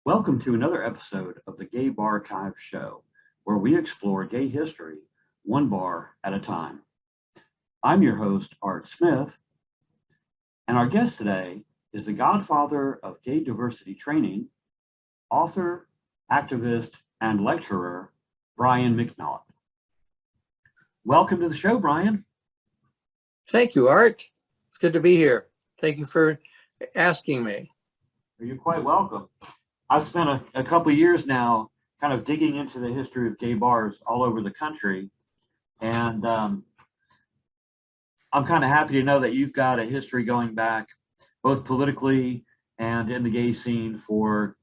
Welcome to another episode of the GayBarchives show, where we explore gay history one bar at a time. I'm your host, Art Smith, and our guest today is the godfather of gay diversity training, author, activist, and lecturer, Brian McNaught. Welcome to the show, Brian. Thank you, Art. It's good to be here. Thank you for asking me. You're quite welcome. I've spent a couple of years now kind of digging into the history of gay bars all over the country. And I'm kind of happy to know that you've got a history going back both politically and in the gay scene for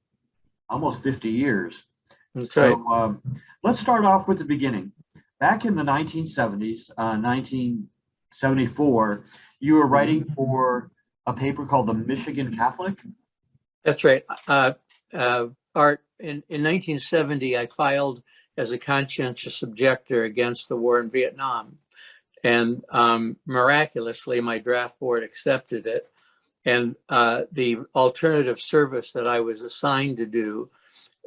almost 50 years. That's right. So let's start off with the beginning. Back in the 1970s, 1974, you were writing for a paper called the Michigan Catholic. That's right. Art, in 1970, I filed as a conscientious objector against the war in Vietnam. And miraculously, my draft board accepted it. And the alternative service that I was assigned to do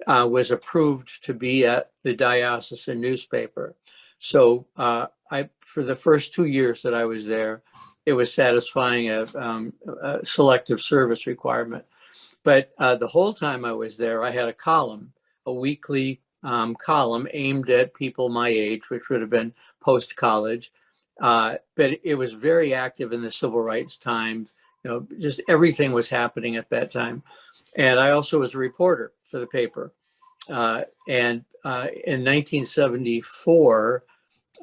was approved to be at the diocesan newspaper. So for the first 2 years that I was there, it was satisfying a selective service requirement. But the whole time I was there, I had a column, a weekly column aimed at people my age, which would have been post-college. But it was very active in the civil rights time. You know, just everything was happening at that time. And I also was a reporter for the paper. And in 1974,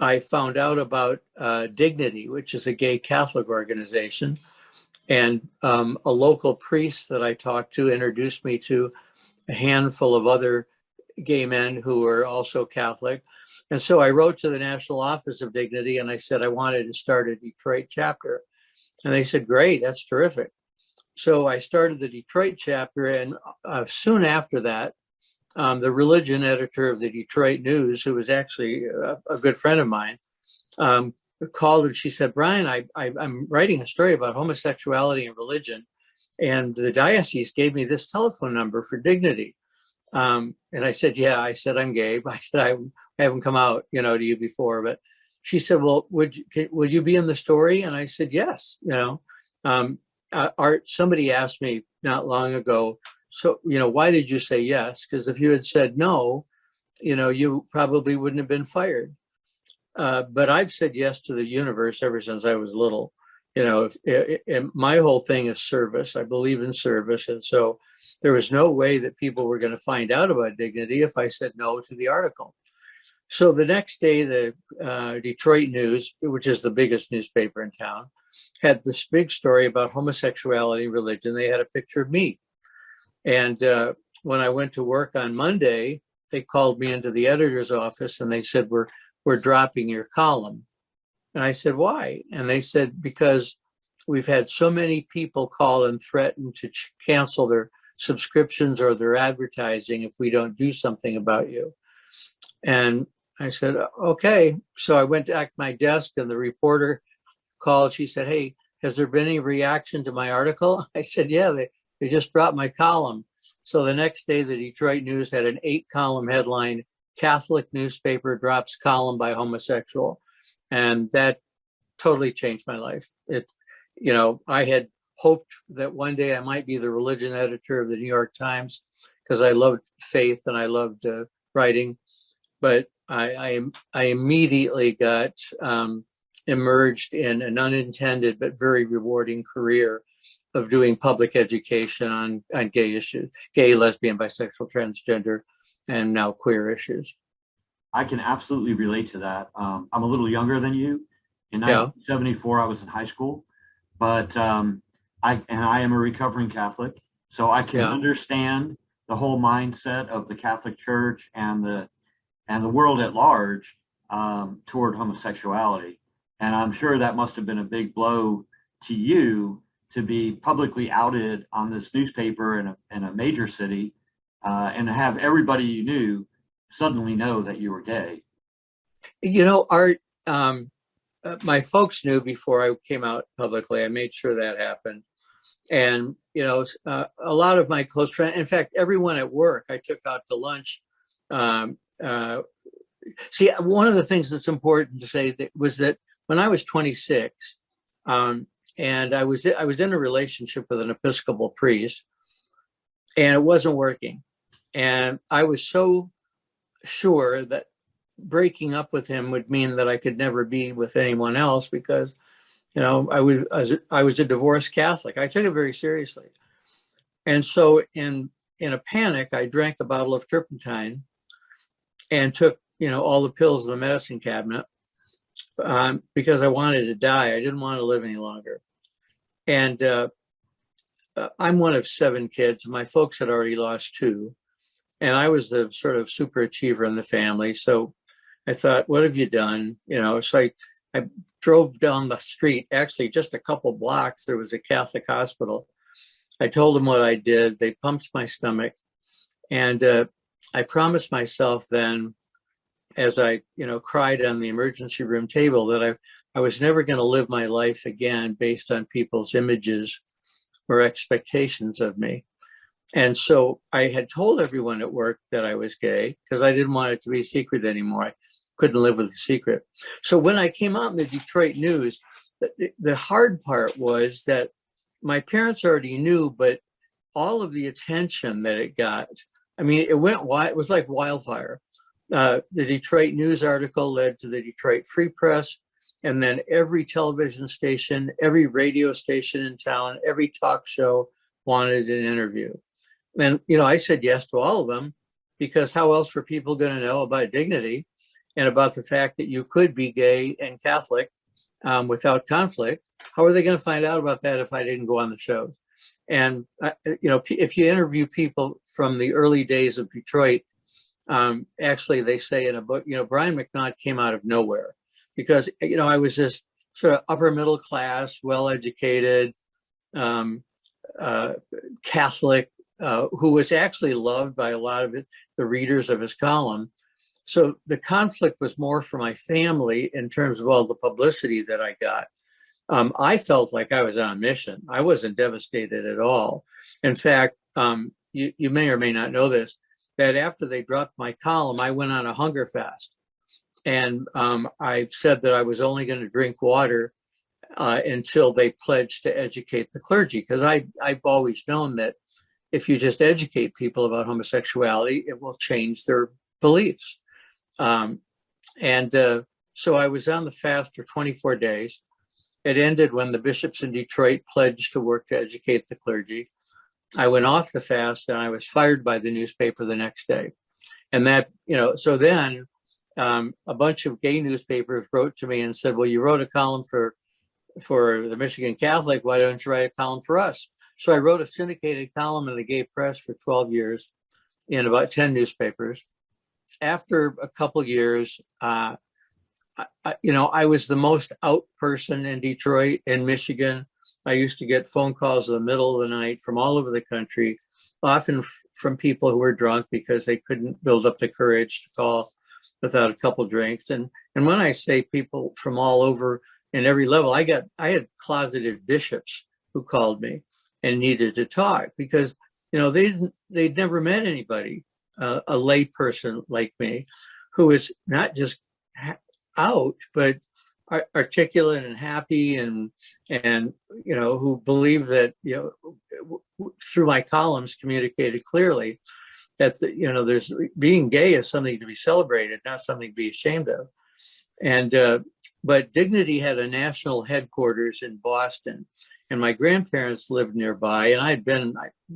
I found out about Dignity, which is a gay Catholic organization. And a local priest that I talked to introduced me to a handful of other gay men who were also Catholic. And so I wrote to the National Office of Dignity and I said I wanted to start a Detroit chapter. And they said, great, that's terrific. So I started the Detroit chapter, and soon after that, the religion editor of the Detroit News, who was actually a good friend of mine, called and she said, Brian, I'm writing a story about homosexuality and religion, and the diocese gave me this telephone number for Dignity. And I said, yeah, I said, I'm gay. I said, I haven't come out, to you before. But she said, well, would you be in the story? And I said, yes. Art, somebody asked me not long ago, so, why did you say yes? Because if you had said no, you probably wouldn't have been fired. But I've said yes to the universe ever since I was little. My whole thing is service. I believe in service. And so there was no way that people were going to find out about Dignity if I said no to the article. So the next day, the Detroit News, which is the biggest newspaper in town, had this big story about homosexuality and religion. They had a picture of me. And when I went to work on Monday, they called me into the editor's office and they said, we're dropping your column. And I said, why? And they said, because we've had so many people call and threaten to cancel their subscriptions or their advertising if we don't do something about you. And I said, okay. So I went back to my desk and the reporter called. She said, hey, has there been any reaction to my article? I said, yeah, they just dropped my column. So the next day, the Detroit News had an 8-column headline, Catholic newspaper drops column by homosexual. And that totally changed my life. I had hoped that one day I might be the religion editor of the New York Times because I loved faith and I loved writing. But I immediately got immersed in an unintended but very rewarding career of doing public education on gay issues, gay, lesbian, bisexual, transgender, and now queer issues. I can absolutely relate to that. I'm a little younger than you. In 1974, I was in high school, but I am a recovering Catholic, so I can understand the whole mindset of the Catholic Church and the world at large toward homosexuality. And I'm sure that must have been a big blow to you to be publicly outed on this newspaper in a major city and to have everybody you knew suddenly know that you were gay. Art, my folks knew before I came out publicly. I made sure that happened. And, a lot of my close friends, in fact, everyone at work I took out to lunch. See, one of the things that's important to say was that when I was 26, and I was in a relationship with an Episcopal priest, and it wasn't working. And I was so sure that breaking up with him would mean that I could never be with anyone else because, I was a divorced Catholic. I took it very seriously. And so in a panic, I drank a bottle of turpentine and took, all the pills in the medicine cabinet because I wanted to die. I didn't want to live any longer. And I'm one of 7 kids. My folks had already lost 2. And I was the sort of super achiever in the family. So I thought, what have you done? So I drove down the street, actually just a couple blocks, there was a Catholic hospital. I told them what I did. They pumped my stomach. And I promised myself then, as I, cried on the emergency room table, that I was never going to live my life again based on people's images or expectations of me. And so I had told everyone at work that I was gay because I didn't want it to be a secret anymore. I couldn't live with the secret. So when I came out in the Detroit News, the hard part was that my parents already knew, but all of the attention that it got, it was like wildfire. The Detroit News article led to the Detroit Free Press, and then every television station, every radio station in town, every talk show wanted an interview. And, I said yes to all of them because how else were people going to know about dignity and about the fact that you could be gay and Catholic without conflict? How are they going to find out about that if I didn't go on the shows? And, if you interview people from the early days of Detroit, actually, they say in a book, Brian McNaught came out of nowhere because, I was this sort of upper middle class, well-educated Catholic who was actually loved by a lot of the readers of his column. So the conflict was more for my family in terms of all the publicity that I got. I felt like I was on mission. I wasn't devastated at all. In fact, you may or may not know this, that after they dropped my column, I went on a hunger fast. And I said that I was only going to drink water until they pledged to educate the clergy. Because I've always known that if you just educate people about homosexuality, it will change their beliefs. So I was on the fast for 24 days. It ended when the bishops in Detroit pledged to work to educate the clergy. I went off the fast and I was fired by the newspaper the next day. And that, so then a bunch of gay newspapers wrote to me and said, well, you wrote a column for the Michigan Catholic. Why don't you write a column for us? So I wrote a syndicated column in the gay press for 12 years in about 10 newspapers. After a couple of years, I was the most out person in Detroit and Michigan. I used to get phone calls in the middle of the night from all over the country, often from people who were drunk because they couldn't build up the courage to call without a couple drinks. And when I say people from all over and every level, I had closeted bishops who called me and needed to talk because, they'd never met anybody, a lay person like me, who is not just out, but articulate and happy and who believe that, through my columns communicated clearly that, there's being gay is something to be celebrated, not something to be ashamed of. And, but Dignity had a national headquarters in Boston, and my grandparents lived nearby, and I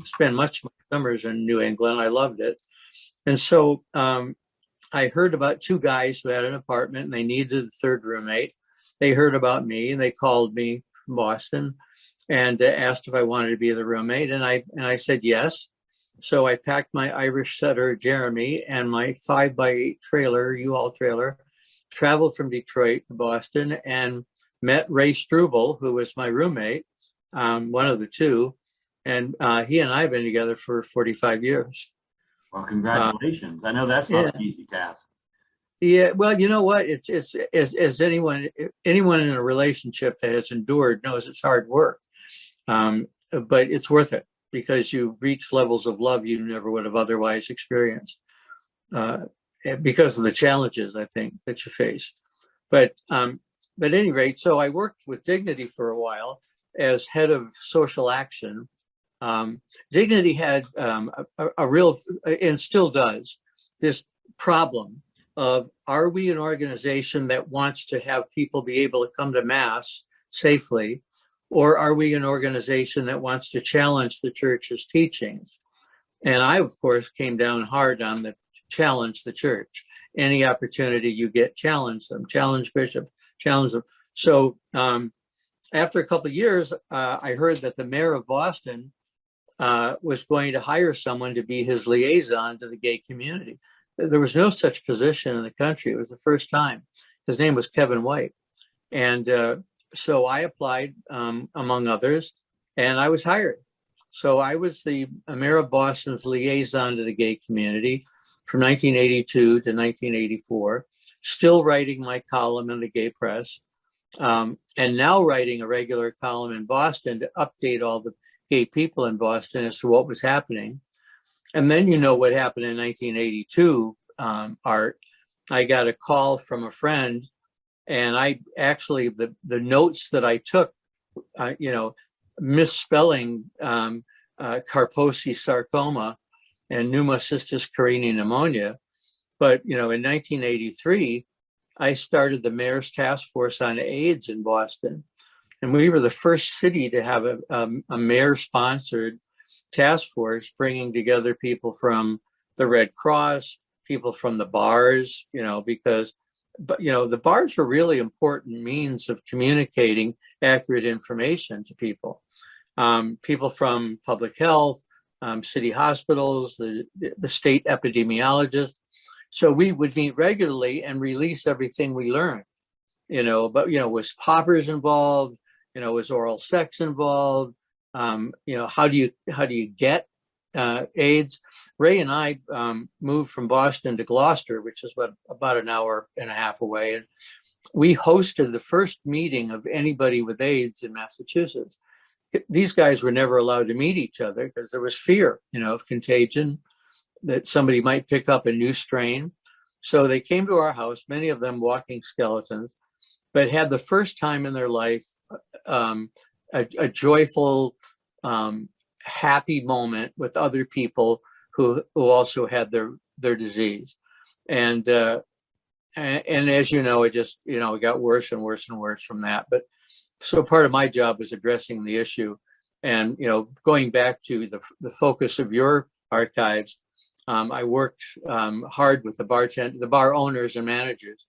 spent much of my summers in New England. I loved it. And so I heard about 2 guys who had an apartment and they needed a third roommate. They heard about me and they called me from Boston and asked if I wanted to be the roommate. And I said yes. So I packed my Irish setter, Jeremy, and my 5x8 trailer, U-Haul trailer, traveled from Detroit to Boston and met Ray Struble, who was my roommate, one of the 2. And he and I have been together for 45 years. Well, congratulations. I know that's not an easy task. Yeah, well, you know what? It's as anyone in a relationship that has endured knows it's hard work. but it's worth it because you reach levels of love you never would have otherwise experienced because of the challenges, I think, that you face. But at any rate, so I worked with Dignity for a while as head of social action. Dignity had a real, and still does, this problem of, are we an organization that wants to have people be able to come to Mass safely, or are we an organization that wants to challenge the church's teachings? And I, of course, came down hard on the challenge the church. Any opportunity you get, challenge them, challenge bishops, challenge them. So after a couple of years, I heard that the mayor of Boston was going to hire someone to be his liaison to the gay community. There was no such position in the country. It was the first time. His name was Kevin White. And so I applied, among others, and I was hired. So I was the mayor of Boston's liaison to the gay community from 1982 to 1984, still writing my column in the gay press, and now writing a regular column in Boston to update all the gay people in Boston as to what was happening. And then you know what happened in 1982, Art. I got a call from a friend, and I actually, the notes that I took, misspelling Kaposi sarcoma and pneumocystis carinii pneumonia. But, in 1983, I started the Mayor's Task Force on AIDS in Boston. And we were the first city to have a mayor-sponsored task force bringing together people from the Red Cross, people from the bars, because, the bars were really important means of communicating accurate information to people. People from public health, city hospitals, the state epidemiologists. So we would meet regularly and release everything we learned, but, was poppers involved? Was oral sex involved? How do you get AIDS? Ray and I moved from Boston to Gloucester, which is about an hour and a half away. And we hosted the first meeting of anybody with AIDS in Massachusetts. These guys were never allowed to meet each other because there was fear, of contagion, that somebody might pick up a new strain. So they came to our house, many of them walking skeletons, but had the first time in their life a joyful, happy moment with other people who also had their disease. And as you know, it just, it got worse and worse and worse from that. But so part of my job was addressing the issue and, going back to the focus of your archives. I worked hard with the bar owners and managers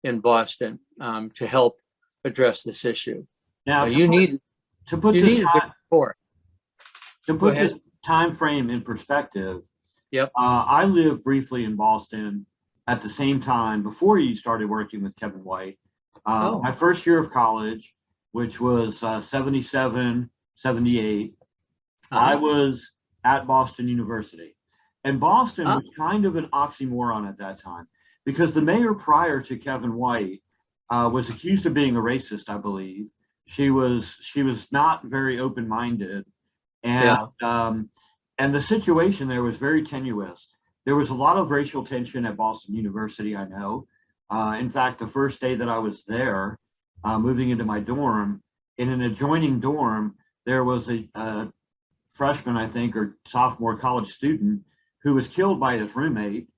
in Boston to help address this issue. Now, to put this time frame in perspective. Yep. I lived briefly in Boston at the same time before you started working with Kevin White. My first year of college, which was 77, 78, I was at Boston University. And Boston was kind of an oxymoron at that time because the mayor prior to Kevin White was accused of being a racist, I believe. She was not very open-minded. And the situation there was very tenuous. There was a lot of racial tension at Boston University, I know. In fact, the first day that I was there, moving into my dorm, in an adjoining dorm, there was a freshman, I think, or sophomore college student who was killed by his roommate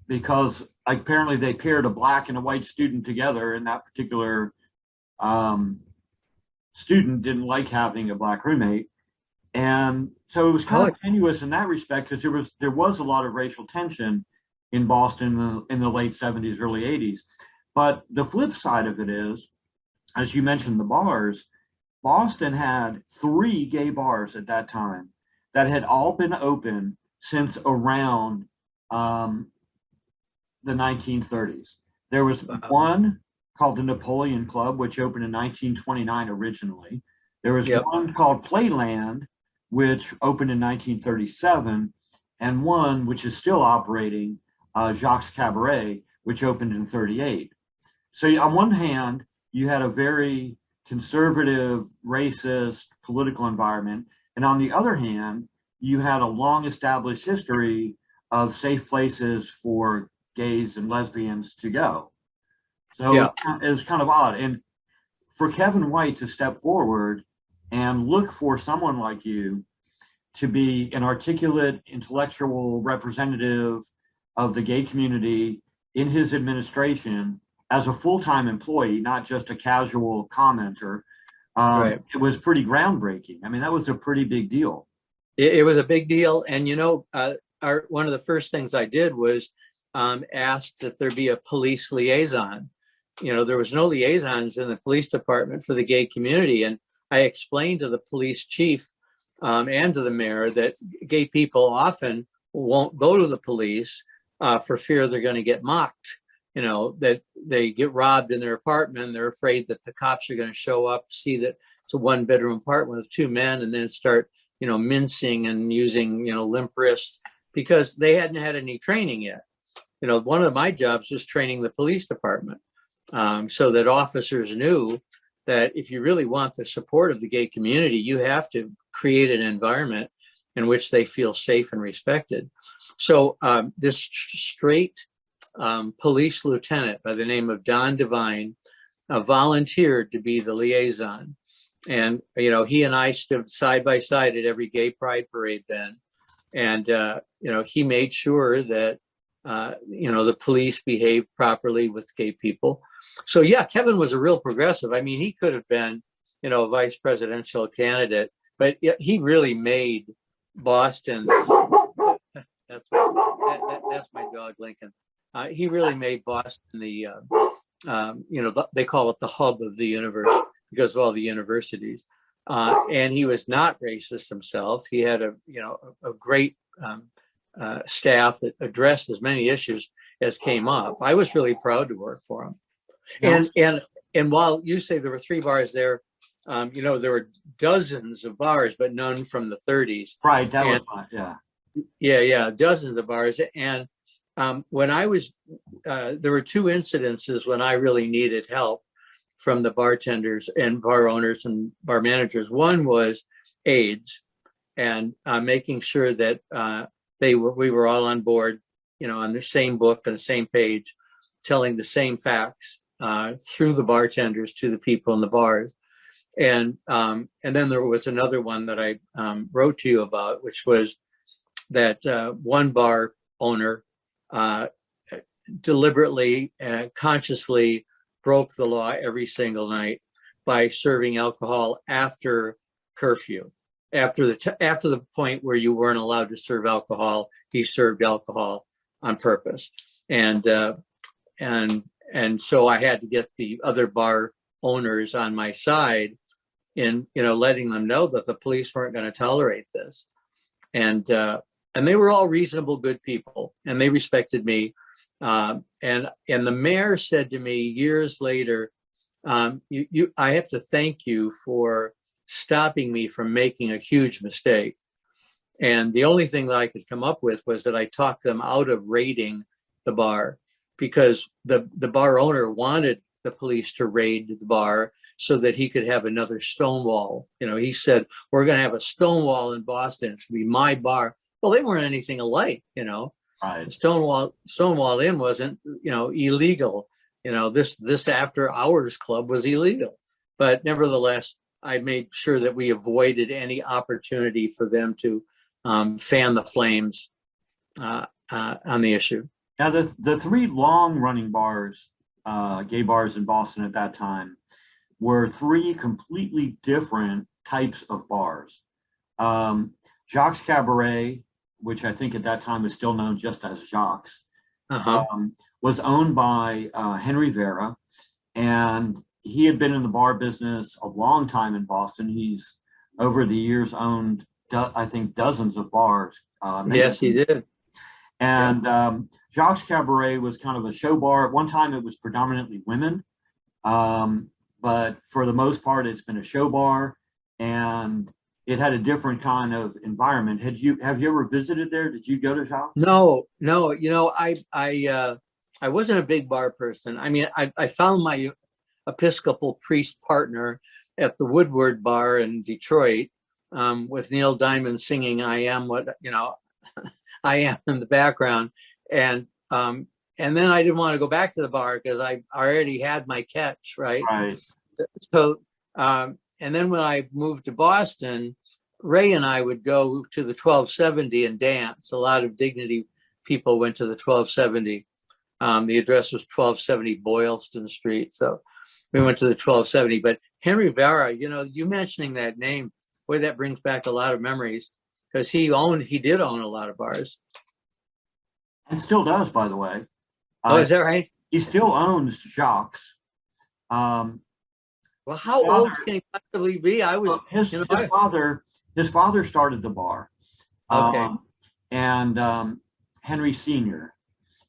because apparently they paired a black and a white student together, and that particular student didn't like having a black roommate. And so it was kind of tenuous in that respect because there was a lot of racial tension in Boston in the late 70s, early 80s. But the flip side of it is, as you mentioned, the bars, Boston had 3 gay bars at that time that had all been open since around the 1930s. There was one called the Napoleon Club, which opened in 1929 originally. There was one called Playland, which opened in 1937, and one which is still operating, Jacques Cabaret, which opened in 38. So on one hand, you had a very conservative, racist political environment, And on the other hand, you had a long established history of safe places for gays and lesbians to go. So Yeah. it was kind of odd. And for Kevin White to step forward and look for someone like you to be an articulate, intellectual representative of the gay community in his administration as a full-time employee, not just a casual commenter, Right. it was pretty groundbreaking. I mean, that was a pretty big deal. It was a big deal. And, one of the first things I did was asked if there be a police liaison. There was no liaisons in the police department for the gay community. And I explained to the police chief and to the mayor that gay people often won't go to the police for fear they're going to get mocked. That they get robbed in their apartment. They're afraid that the cops are going to show up, see that it's a one-bedroom apartment with two men, and then start, mincing and using, limp wrists, because they hadn't had any training yet. One of my jobs was training the police department so that officers knew that if you really want the support of the gay community, you have to create an environment in which they feel safe and respected. So this straight police lieutenant by the name of Don Devine volunteered to be the liaison. And, he and I stood side by side at every gay pride parade then. And, he made sure that, the police behaved properly with gay people. So, yeah, Kevin was a real progressive. I mean, he could have been, a vice presidential candidate, but he really made Boston. That's my dog, Lincoln. He really made Boston the, they call it the hub of the universe because of all the universities. And he was not racist himself. He had a great staff that addressed as many issues as came up. I was really proud to work for him. Yeah. And while you say there were 3 bars there, there were dozens of bars, but none from the 30s. Right. That was fun. Yeah. Yeah. Dozens of bars. And when I was, there were 2 incidences when I really needed help from the bartenders and bar owners and bar managers. One was AIDS, and making sure that we were all on board, on the same book and the same page, telling the same facts through the bartenders to the people in the bars. And then there was another one that I wrote to you about, which was that one bar owner deliberately and consciously broke the law every single night by serving alcohol after curfew. After the point where you weren't allowed to serve alcohol, he served alcohol on purpose. And so I had to get the other bar owners on my side in, letting them know that the police weren't going to tolerate this. And they were all reasonable, good people, and they respected me. And the mayor said to me years later, I have to thank you for stopping me from making a huge mistake. And the only thing that I could come up with was that I talked them out of raiding the bar, because the bar owner wanted the police to raid the bar so that he could have another Stonewall. He said, we're going to have a Stonewall in Boston. It's going to be my bar. Well, they weren't anything alike, Right. Stonewall Inn wasn't, illegal. This after hours club was illegal. But nevertheless, I made sure that we avoided any opportunity for them to fan the flames on the issue. Now, the 3 long-running bars, gay bars in Boston at that time, were 3 completely different types of bars. Jacques Cabaret, which I think at that time was still known just as Jacques, was owned by Henry Vera, and he had been in the bar business a long time in Boston. He's over the years owned, I think, dozens of bars. Yes, he did. And Jacques Cabaret was kind of a show bar. At one time, it was predominantly women, but for the most part, it's been a show bar, and it had a different kind of environment. Have you ever visited there? Did you go to Jacques? No. I wasn't a big bar person. I mean, I found my Episcopal priest partner at the Woodward Bar in Detroit, with Neil Diamond singing "I Am What I Am" in the background, and then I didn't want to go back to the bar because I already had my catch, right? Right. So, and then when I moved to Boston, Ray and I would go to the 1270 and dance. A lot of Dignity people went to the 1270. The address was 1270 Boylston Street. So we went to the 1270. But Henry Barra, you mentioning that name, boy, that brings back a lot of memories because he did own a lot of bars. And still does, by the way. Oh, is that right? He still owns Jacques. Well, how old can he possibly be? I was his father started the bar. Okay. And Henry Sr.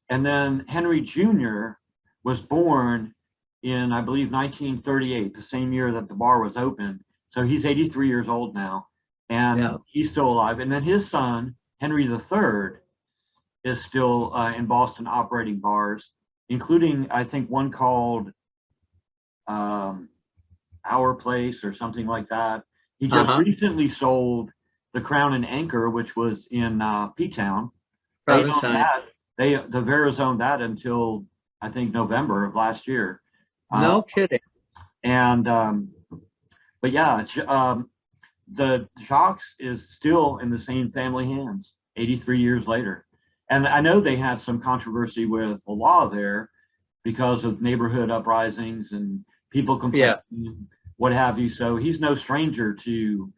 And then Henry Jr. was born in, I believe, 1938, the same year that the bar was opened. So he's 83 years old now, and he's still alive. And then his son, Henry III, is still in Boston operating bars, including, I think, one called Our Place or something like that. He just recently sold the Crown and Anchor, which was in P-Town. The Veras owned that until, I think, November of last year. No kidding. And but yeah, the Jacques is still in the same family hands 83 years later. And I know they had some controversy with the law there because of neighborhood uprisings and people complaining, what have you. So he's no stranger to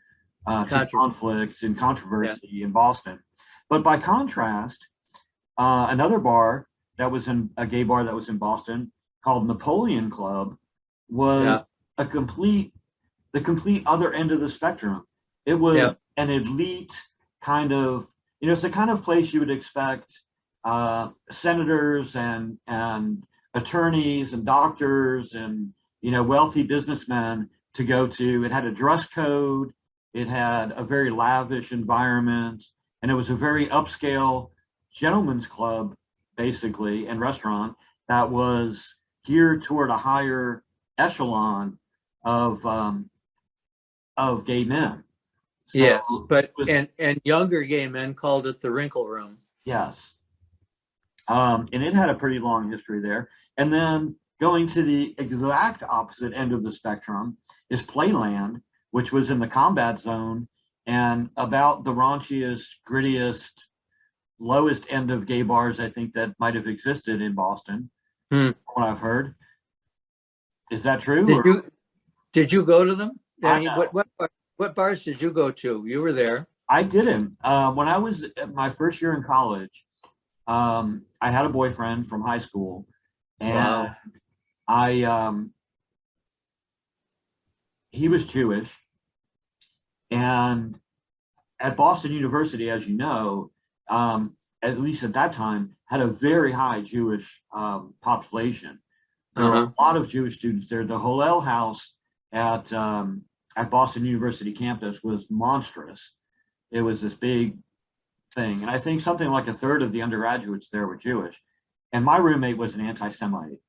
conflicts and controversy in Boston. But by contrast, another bar that was a gay bar that was in Boston called Napoleon Club was the complete other end of the spectrum. It was an elite kind of, it's the kind of place you would expect senators and attorneys and doctors and, wealthy businessmen to go to. It had a dress code. It had a very lavish environment, and it was a very upscale gentleman's club, basically, and restaurant that was geared toward a higher echelon of gay men. So yes, but and younger gay men called it the Wrinkle Room. Yes, and it had a pretty long history there. And then going to the exact opposite end of the spectrum is Playland, which was in the combat zone and about the raunchiest, grittiest, lowest end of gay bars I think that might have existed in Boston. What I've heard. Is that true? Did you go to them? What bars did you go to? You were there. I didn't. When I was at my first year in college, I had a boyfriend from high school, and he was Jewish, and at Boston University, as you know, at least at that time, had a very high Jewish population. There were a lot of Jewish students there. The Hillel House at Boston University campus was monstrous. It was this big thing. And I think something like a third of the undergraduates there were Jewish. And my roommate was an anti-Semite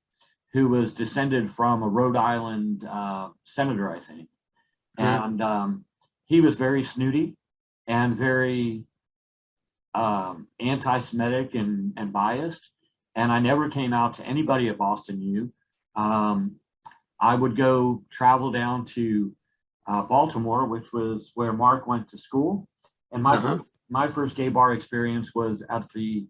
who was descended from a Rhode Island senator, I think. And he was very snooty and very anti-Semitic and biased. And I never came out to anybody at Boston U. I would go travel down to Baltimore, which was where Mark went to school. And my first gay bar experience was at the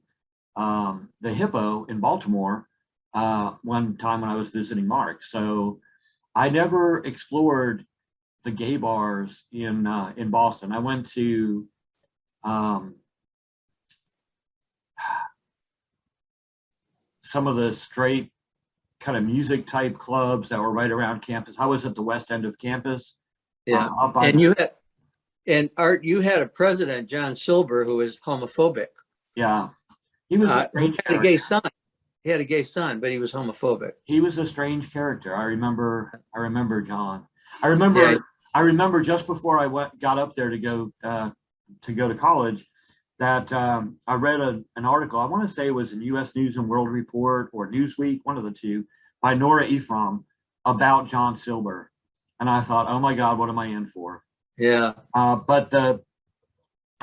Hippo in Baltimore one time when I was visiting Mark. So I never explored the gay bars in Boston. I went to some of the straight kind of music type clubs that were right around campus. I was at the west end of campus. Yeah. And Art, you had a president, John Silber, who was homophobic. Yeah. He was a he had a gay son. He had a gay son, but he was homophobic. He was a strange character. I remember John. I remember just before I got up there to go to college, that I read an article, I want to say it was in U.S. News and World Report or Newsweek, one of the two, by Nora Ephraim about John Silber. And I thought, oh my God, what am I in for? Yeah. But the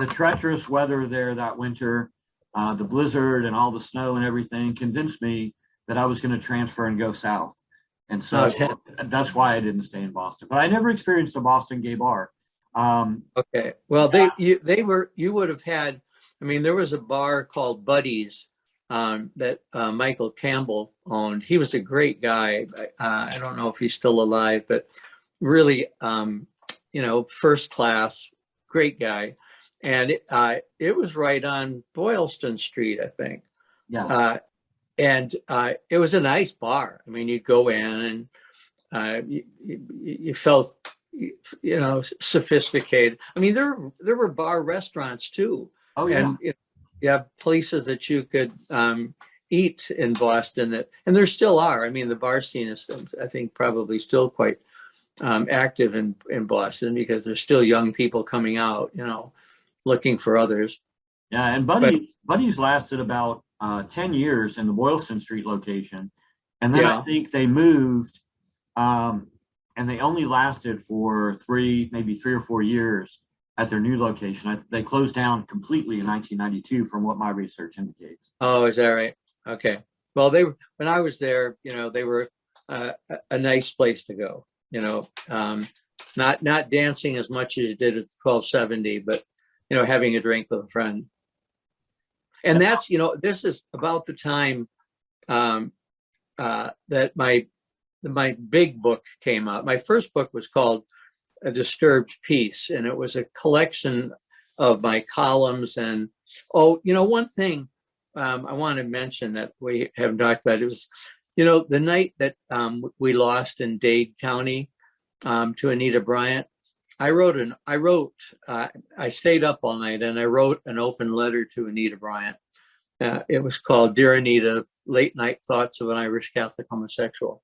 treacherous weather there that winter, the blizzard and all the snow and everything convinced me that I was going to transfer and go south. And so Okay. that's why I didn't stay in Boston. But I never experienced a Boston gay bar. Okay. Well, you would have had, I mean, there was a bar called Buddy's that Michael Campbell owned. He was a great guy. I don't know if he's still alive, but really, first class, great guy. And it was right on Boylston Street, I think. Yeah. And it was a nice bar. I mean, you'd go in and you felt, sophisticated. I mean, there were bar restaurants too. Oh, yeah. And you have places that you could eat in Boston and there still are. I mean, the bar scene is, I think, probably still quite active in Boston because there's still young people coming out, looking for others. Yeah, and Buddy's lasted about 10 years in the Boylston Street location. And then I think they moved, and they only lasted for maybe 3 or 4 years at their new location. They closed down completely in 1992 from what my research indicates. Oh, is that right? Okay. Well, when I was there, they were a nice place to go, not dancing as much as you did at 1270, but, having a drink with a friend. And that's, this is about the time that my big book came out. My first book was called A Disturbed Peace, and it was a collection of my columns. And, one thing I want to mention that we haven't talked about, it was, the night that we lost in Dade County to Anita Bryant, I stayed up all night and I wrote an open letter to Anita Bryant. It was called Dear Anita, Late Night Thoughts of an Irish Catholic Homosexual.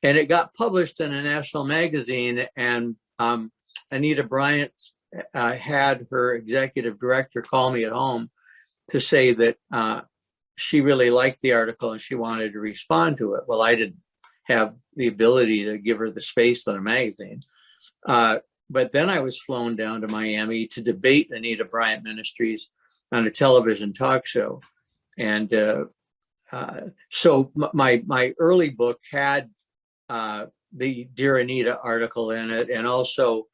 And it got published in a national magazine, and Anita Bryant had her executive director call me at home to say that she really liked the article and she wanted to respond to it. Well, I didn't have the ability to give her the space on a magazine. But then I was flown down to Miami to debate Anita Bryant Ministries on a television talk show. And so my early book had the Dear Anita article in it. And also,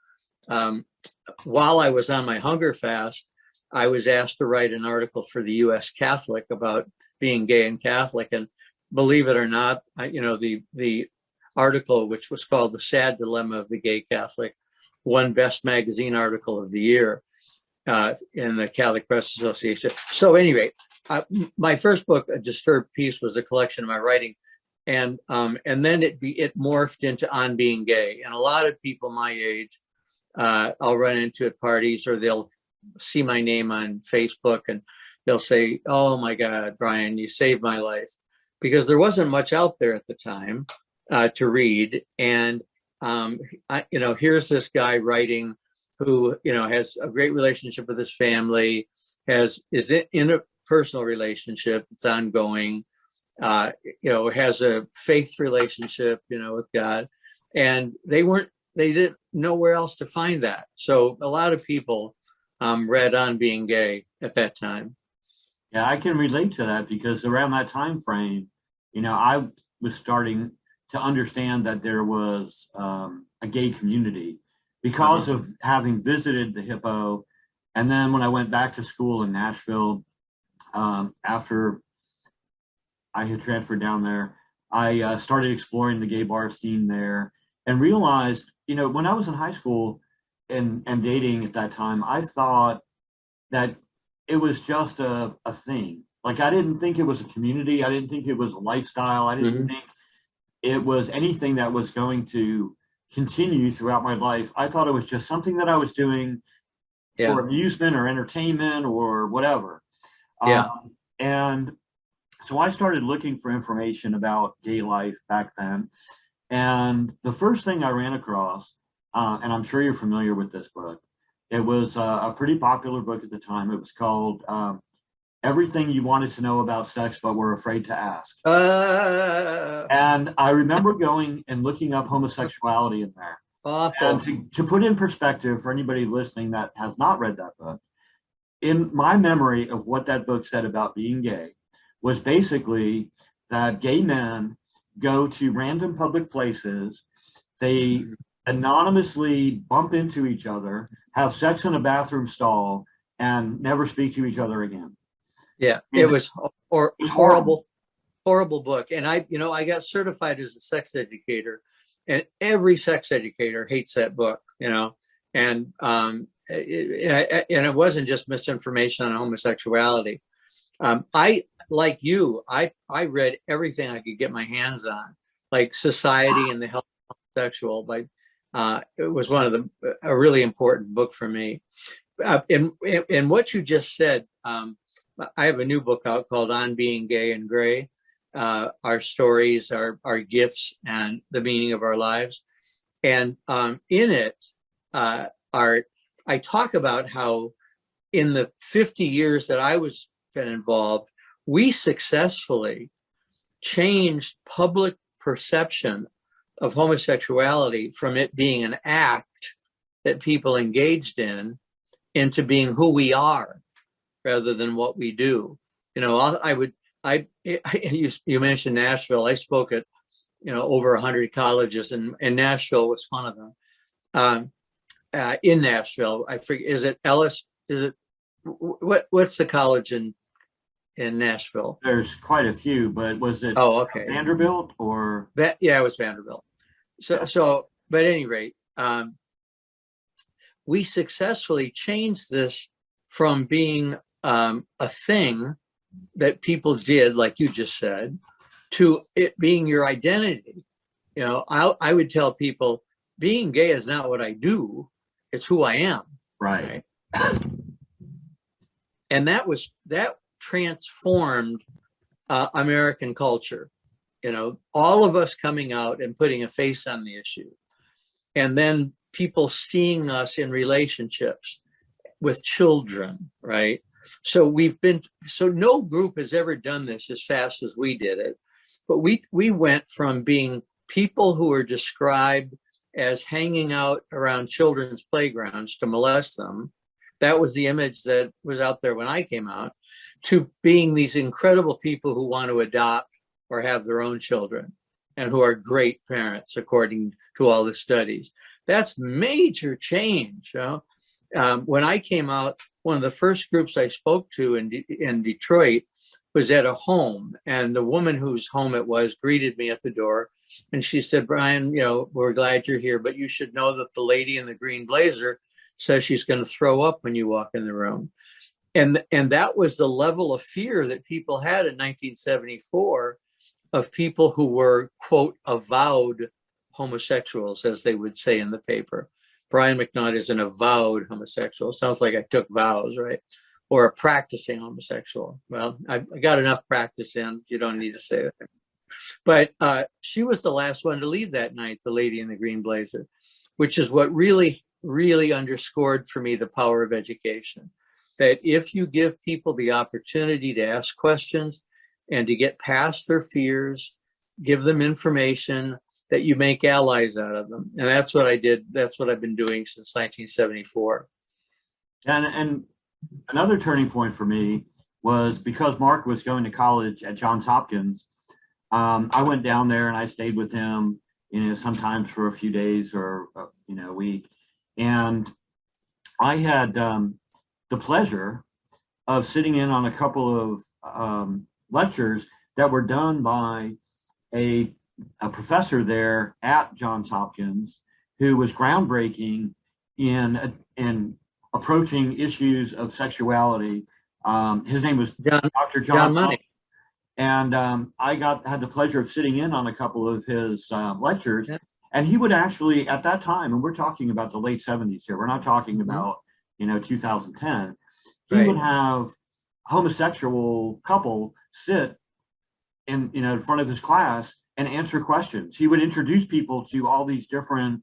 while I was on my hunger fast, I was asked to write an article for the U.S. Catholic about being gay and Catholic. And believe it or not, the article, which was called The Sad Dilemma of the Gay Catholic, won Best Magazine Article of the Year in the Catholic Press Association. So anyway, my first book, A Disturbed Peace, was a collection of my writing. And then it morphed into On Being Gay. And a lot of people my age, I'll run into at parties, or they'll see my name on Facebook and they'll say, "Oh my God, Brian, you saved my life." Because there wasn't much out there at the time to read. And, here's this guy writing who, has a great relationship with his family, is in a personal relationship, it's ongoing, has a faith relationship, with God. And they didn't know where else to find that. So a lot of people read On Being Gay at that time. Yeah, I can relate to that because around that time frame, I was starting to understand that there was a gay community because of having visited the Hippo. And then when I went back to school in Nashville, after I had transferred down there, I started exploring the gay bar scene there and realized, when I was in high school and dating at that time, I thought that it was just a thing. Like, I didn't think it was a community. I didn't think it was a lifestyle. I didn't think it was anything that was going to continue throughout my life. I thought it was just something that I was doing for amusement or entertainment or whatever. And so I started looking for information about gay life back then. And the first thing I ran across, and I'm sure you're familiar with this book, it was a pretty popular book at the time. It was called Everything You Wanted to Know About Sex But Were Afraid to Ask. And I remember going and looking up homosexuality in there. Awful. And to put in perspective for anybody listening that has not read that book, in my memory of what that book said about being gay was basically that gay men go to random public places, they anonymously bump into each other, have sex in a bathroom stall, and never speak to each other again. Yeah, it was horrible book. And I got certified as a sex educator, and every sex educator hates that book, and it wasn't just misinformation on homosexuality. I, like you, I read everything I could get my hands on, like Society and the Health of Homosexual. It was a really important book for me. And what you just said, I have a new book out called On Being Gay and Gray, Our Stories, Our Gifts, and the Meaning of Our Lives. And in it, Art, I talk about how in the 50 years that I was been involved, we successfully changed public perception of homosexuality from it being an act that people engaged in into being who we are rather than what we do. You mentioned Nashville. I spoke at, over 100 colleges, and Nashville was one of them. In Nashville, I forget, is it Ellis? Is it, what's the college in Nashville? There's quite a few, but was it Vanderbilt or? Yeah, it was Vanderbilt. So, but at any rate, we successfully changed this from being a thing that people did, like you just said, to it being your identity. I would tell people, being gay is not what I do, it's who I am. Right. And that transformed American culture. All of us coming out and putting a face on the issue, and then people seeing us in relationships with children, right? So no group has ever done this as fast as we did it. But we went from being people who were described as hanging out around children's playgrounds to molest them. That was the image that was out there when I came out, to being these incredible people who want to adopt or have their own children and who are great parents, according to all the studies. That's major change. When I came out, one of the first groups I spoke to in Detroit was at a home, and the woman whose home it was greeted me at the door, and she said, "Brian, we're glad you're here, but you should know that the lady in the green blazer says she's going to throw up when you walk in the room." And that was the level of fear that people had in 1974 of people who were, quote, avowed homosexuals, as they would say in the paper. Brian McNaught is an avowed homosexual. Sounds like I took vows, right? Or a practicing homosexual. Well, I got enough practice in. You don't need to say that. But she was the last one to leave that night, the lady in the green blazer, which is what really, really underscored for me the power of education. That if you give people the opportunity to ask questions and to get past their fears, give them information, that you make allies out of them. And that's what I did. That's what I've been doing since 1974. And another turning point for me was because Mark was going to college at Johns Hopkins. I went down there and I stayed with him, sometimes for a few days or, a week. And I had the pleasure of sitting in on a couple of lectures that were done by a professor there at Johns Hopkins who was groundbreaking in approaching issues of sexuality. His name was Dr. John Money. And I had the pleasure of sitting in on a couple of his lectures. Yeah. And he would actually, at that time, and we're talking about the late 70s here, we're not talking about, 2010, he would have homosexual couple sit in front of his class and answer questions. He would introduce people to all these different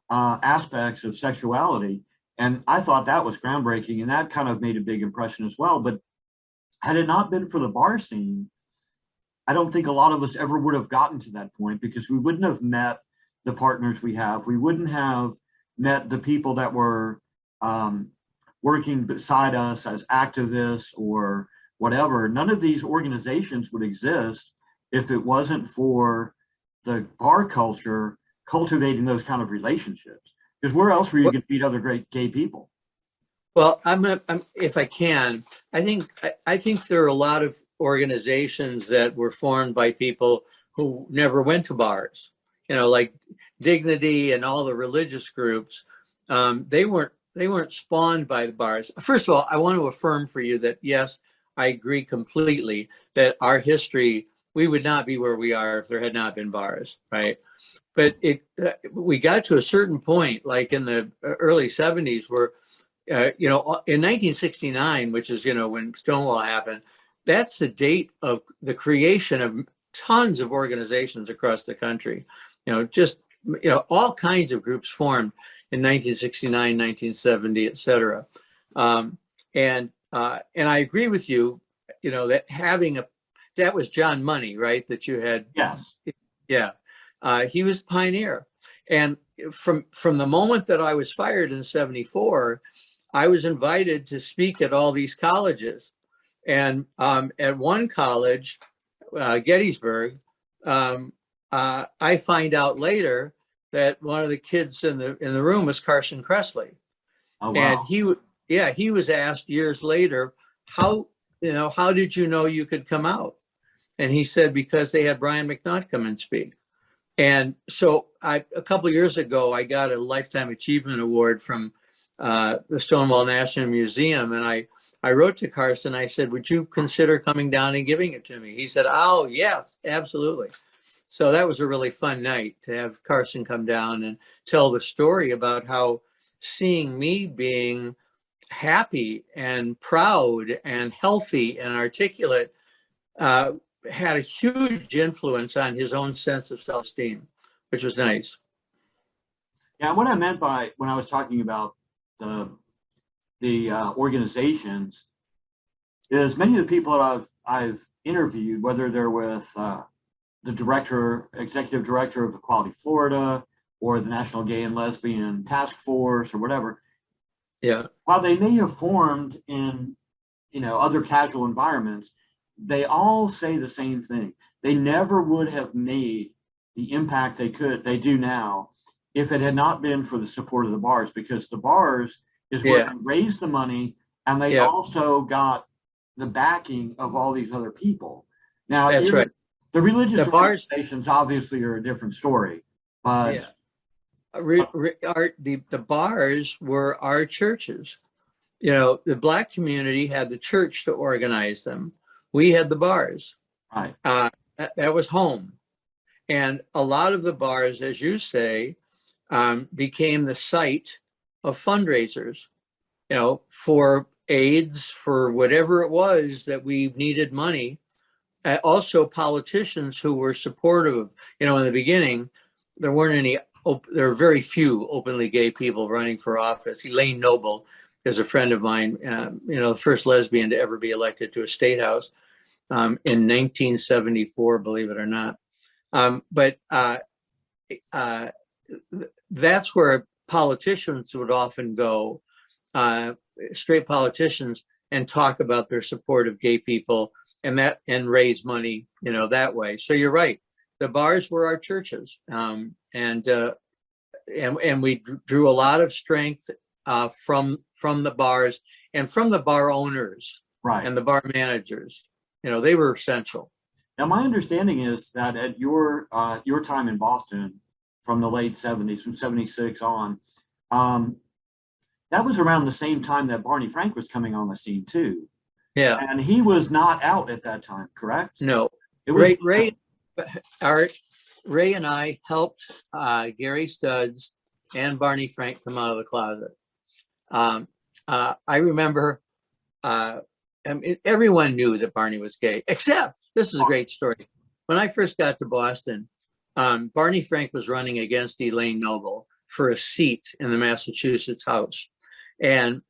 aspects of sexuality. And I thought that was groundbreaking, and that kind of made a big impression as well. But had it not been for the bar scene, I don't think a lot of us ever would have gotten to that point, because we wouldn't have met the partners we have. We wouldn't have met the people that were working beside us as activists or whatever. None of these organizations would exist if it wasn't for the bar culture cultivating those kind of relationships. Because where else were you going to meet other great gay people? Well, if I can, I think there are a lot of organizations that were formed by people who never went to bars. Like Dignity and all the religious groups. They weren't spawned by the bars. First of all, I want to affirm for you that yes, I agree completely that our history, we would not be where we are if there had not been bars, right? But we got to a certain point, like in the early 70s, where in 1969, which is when Stonewall happened, that's the date of the creation of tons of organizations across the country. All kinds of groups formed in 1969, 1970, et cetera. And I agree with you, that that was John Money, right? That you had. Yes. Yeah. He was a pioneer. And from the moment that I was fired in 74, I was invited to speak at all these colleges. And at one college, Gettysburg, I find out later that one of the kids in the room was Carson Kressley. Oh, wow. And he was asked years later, how did you know you could come out? And he said, because they had Brian McNaught come and speak. And so a couple of years ago, I got a Lifetime Achievement Award from the Stonewall National Museum. And I wrote to Carson, I said, would you consider coming down and giving it to me? He said, oh, yes, absolutely. So that was a really fun night to have Carson come down and tell the story about how seeing me being happy and proud and healthy and articulate had a huge influence on his own sense of self-esteem, which was nice. Yeah, what I meant by when I was talking about the organizations is many of the people that I've interviewed, whether they're with the executive director of Equality Florida or the National Gay and Lesbian Task Force or whatever. Yeah. While they may have formed in, other casual environments, they all say the same thing. They never would have made the impact they do now if it had not been for the support of the bars, because the bars is where they raised the money and they also got the backing of all these other people. Now, that's right. The religious organizations obviously are a different story, but the bars were our churches. The Black community had the church to organize them. We had the bars. Right. That was home. And a lot of the bars, as you say, became the site of fundraisers, for AIDS, for whatever it was that we needed money. Also politicians who were supportive of, in the beginning, there were very few openly gay people running for office. Elaine Noble is a friend of mine, the first lesbian to ever be elected to a state house in 1974, believe it or not. But that's where politicians would often go, straight politicians, and talk about their support of gay people and raise money, that way. So you're right. The bars were our churches, and we drew a lot of strength from the bars and from the bar owners, right, and the bar managers. They were essential. Now, my understanding is that at your time in Boston, from the late 70s, from 76 on, that was around the same time that Barney Frank was coming on the scene too. Yeah, and he was not out at that time, correct? No, it was Ray and I helped Gary Studs and Barney Frank come out of the closet. I remember everyone knew that Barney was gay, except, this is a great story. When I first got to Boston, Barney Frank was running against Elaine Noble for a seat in the Massachusetts House. And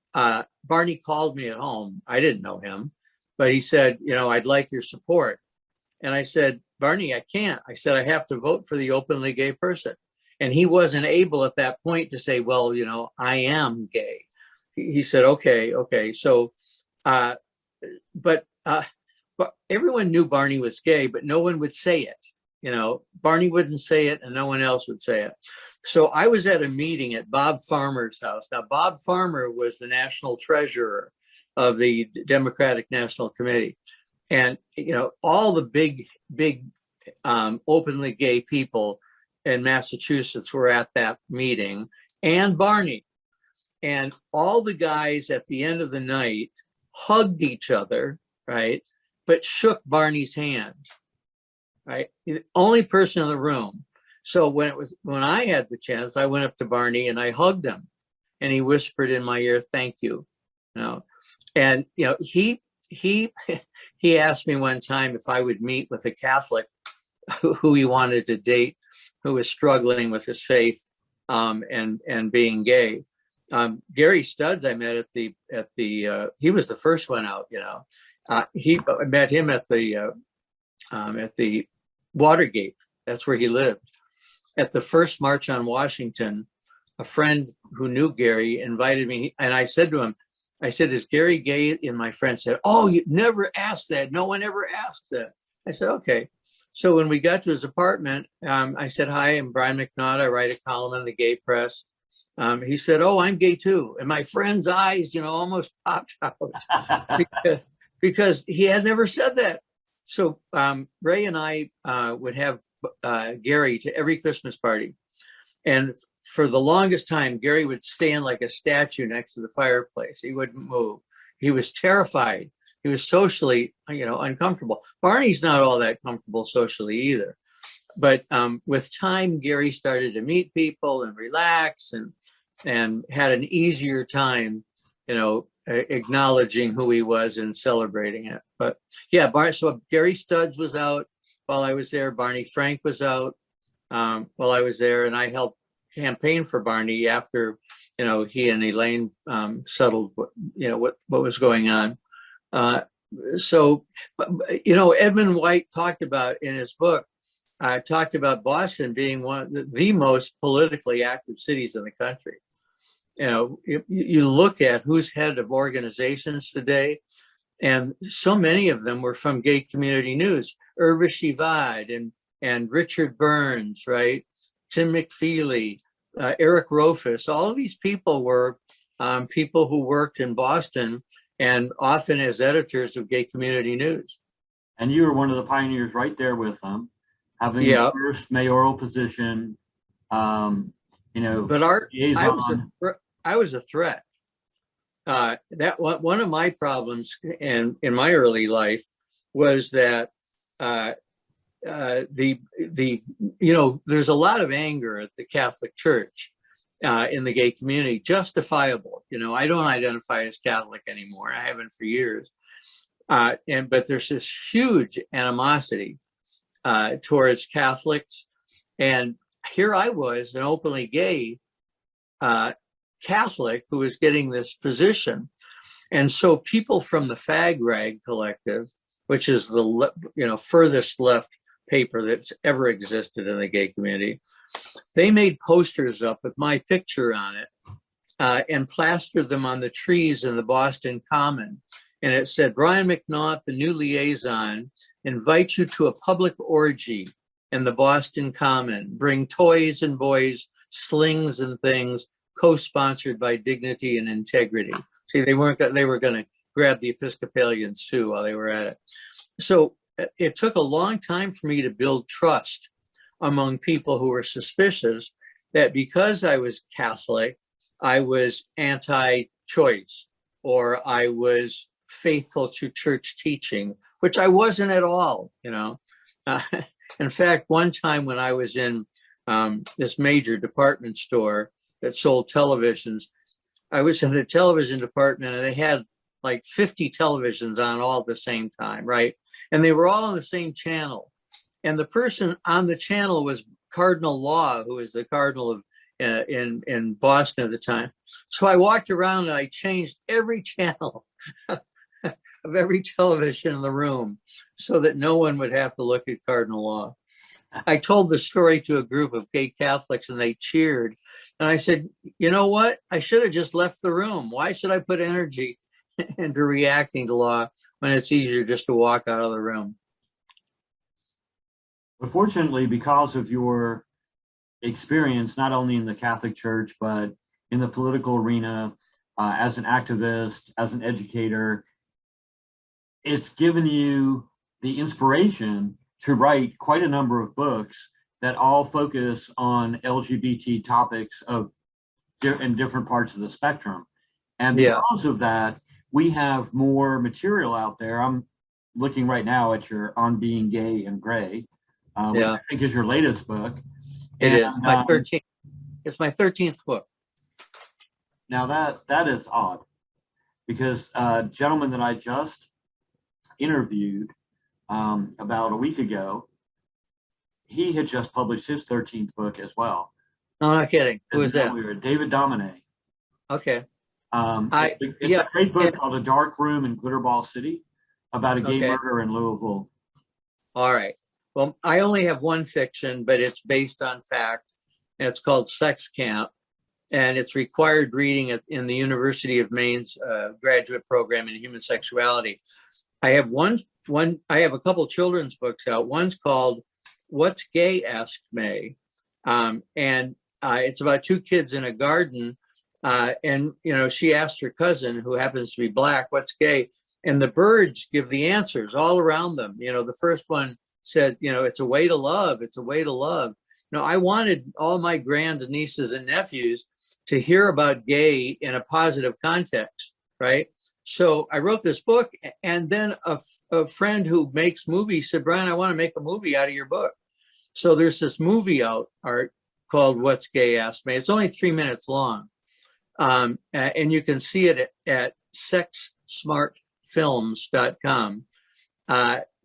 Barney called me at home. I didn't know him, but he said, I'd like your support. And I said, Barney, I can't. I said, I have to vote for the openly gay person. And he wasn't able at that point to say, well, I am gay. He said, okay. So, but everyone knew Barney was gay, but no one would say it. Barney wouldn't say it and no one else would say it. So I was at a meeting at Bob Farmer's house. Now, Bob Farmer was the national treasurer of the Democratic National Committee. And, all the big openly gay people in Massachusetts were at that meeting, and Barney. And all the guys at the end of the night hugged each other, right? But shook Barney's hand, right? The only person in the room. So when I had the chance, I went up to Barney and I hugged him, and he whispered in my ear, "Thank you." And he asked me one time if I would meet with a Catholic who he wanted to date, who was struggling with his faith and being gay. Gary Studs, I met at the he was the first one out. I met him at the Watergate. That's where he lived. At the first March on Washington, a friend who knew Gary invited me, and I said to him, "Is Gary gay?" And my friend said, "Oh, you never asked that. No one ever asked that." I said, "Okay." So when we got to his apartment, I said, "Hi, I'm Brian McNaught. I write a column in the gay press." He said, "Oh, I'm gay too." And my friend's eyes, almost popped out because he had never said that. So Ray and I would have Gary to every Christmas party. And for the longest time, Gary would stand like a statue next to the fireplace. He wouldn't move. He was terrified. He was socially, uncomfortable. Barney's not all that comfortable socially either. But with time, Gary started to meet people and relax and had an easier time, acknowledging who he was and celebrating it. But yeah, so Gary Studs was out while I was there. Barney Frank was out while I was there, and I helped campaign for Barney after, he and Elaine settled, what was going on. So, Edmund White talked about in his book, talked about Boston being one of the most politically active cities in the country. You look at who's head of organizations today, and so many of them were from Gay Community News. Irva Shivad and Richard Burns, right? Tim McFeely, Eric Rofus. All of these people were people who worked in Boston and often as editors of Gay Community News. And you were one of the pioneers right there with them, having the first mayoral position. But I was a threat. That one of my problems in my early life was that there's a lot of anger at the Catholic Church in the gay community, justifiable. I don't identify as Catholic anymore. I haven't for years. But there's this huge animosity towards Catholics. And here I was, an openly gay Catholic who was getting this position. And so people from the Fag Rag Collective, which is the furthest left paper that's ever existed in the gay community, they made posters up with my picture on it and plastered them on the trees in the Boston Common. And it said, "Brian McNaught, the new liaison, invites you to a public orgy in the Boston Common. Bring toys and boys, slings and things, co-sponsored by Dignity and Integrity." See, they were going to grab the Episcopalians too while they were at it. So it took a long time for me to build trust among people who were suspicious that because I was Catholic, I was anti-choice or I was faithful to church teaching, which I wasn't at all, In fact, one time when I was in this major department store that sold televisions, I was in the television department and they had like 50 televisions on all at the same time, right? And they were all on the same channel. And the person on the channel was Cardinal Law, who was the cardinal of in Boston at the time. So I walked around and I changed every channel of every television in the room so that no one would have to look at cardinal law. I told the story to a group of gay Catholics and they cheered. And I said, you know what? I should have just left the room. Why should I put energy into reacting to law when it's easier just to walk out of the room? But fortunately, because of your experience, not only in the Catholic Church, but in the political arena, as an activist, as an educator, it's given you the inspiration to write quite a number of books that all focus on LGBT topics in different parts of the spectrum. And because of that, we have more material out there. I'm looking right now at your On Being Gay and Gray, which I think is your latest book. It is my 13th. It's my 13th book. Now that is odd, because a gentleman that I just interviewed about a week ago, he had just published his 13th book as well. No, not kidding. Who is that? David Domine. Okay. It's a great book called A Dark Room in Glitterball City about a gay murder in Louisville. All right. Well, I only have one fiction, but it's based on fact, and it's called Sex Camp, and it's required reading in the University of Maine's graduate program in human sexuality. I have I have a couple children's books out. One's called What's Gay? Asked May. And it's about two kids in a garden. And, she asked her cousin, who happens to be Black, what's gay? And the birds give the answers all around them. The first one said, it's a way to love. It's a way to love. I wanted all my grandnieces and nephews to hear about gay in a positive context, right? So I wrote this book, and then a friend who makes movies said, Brian, I want to make a movie out of your book. So there's this movie out, Art, called What's Gay? Asked Me. It's only 3 minutes long. And you can see it at sexsmartfilms.com.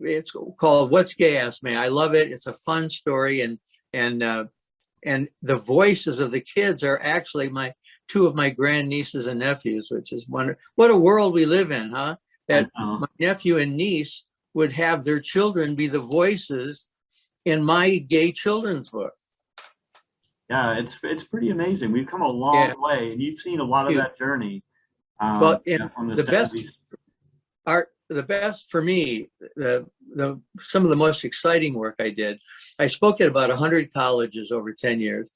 It's called What's Gay? Asked Me. I love it. It's a fun story, and the voices of the kids are actually two of my grandnieces and nephews, which is wonderful. What a world we live in, huh? That my nephew and niece would have their children be the voices in my gay children's book. Yeah, it's pretty amazing. We've come a long way, and you've seen a lot of that journey. From the best for me, some of the most exciting work I did. I spoke at about 100 colleges over 10 years,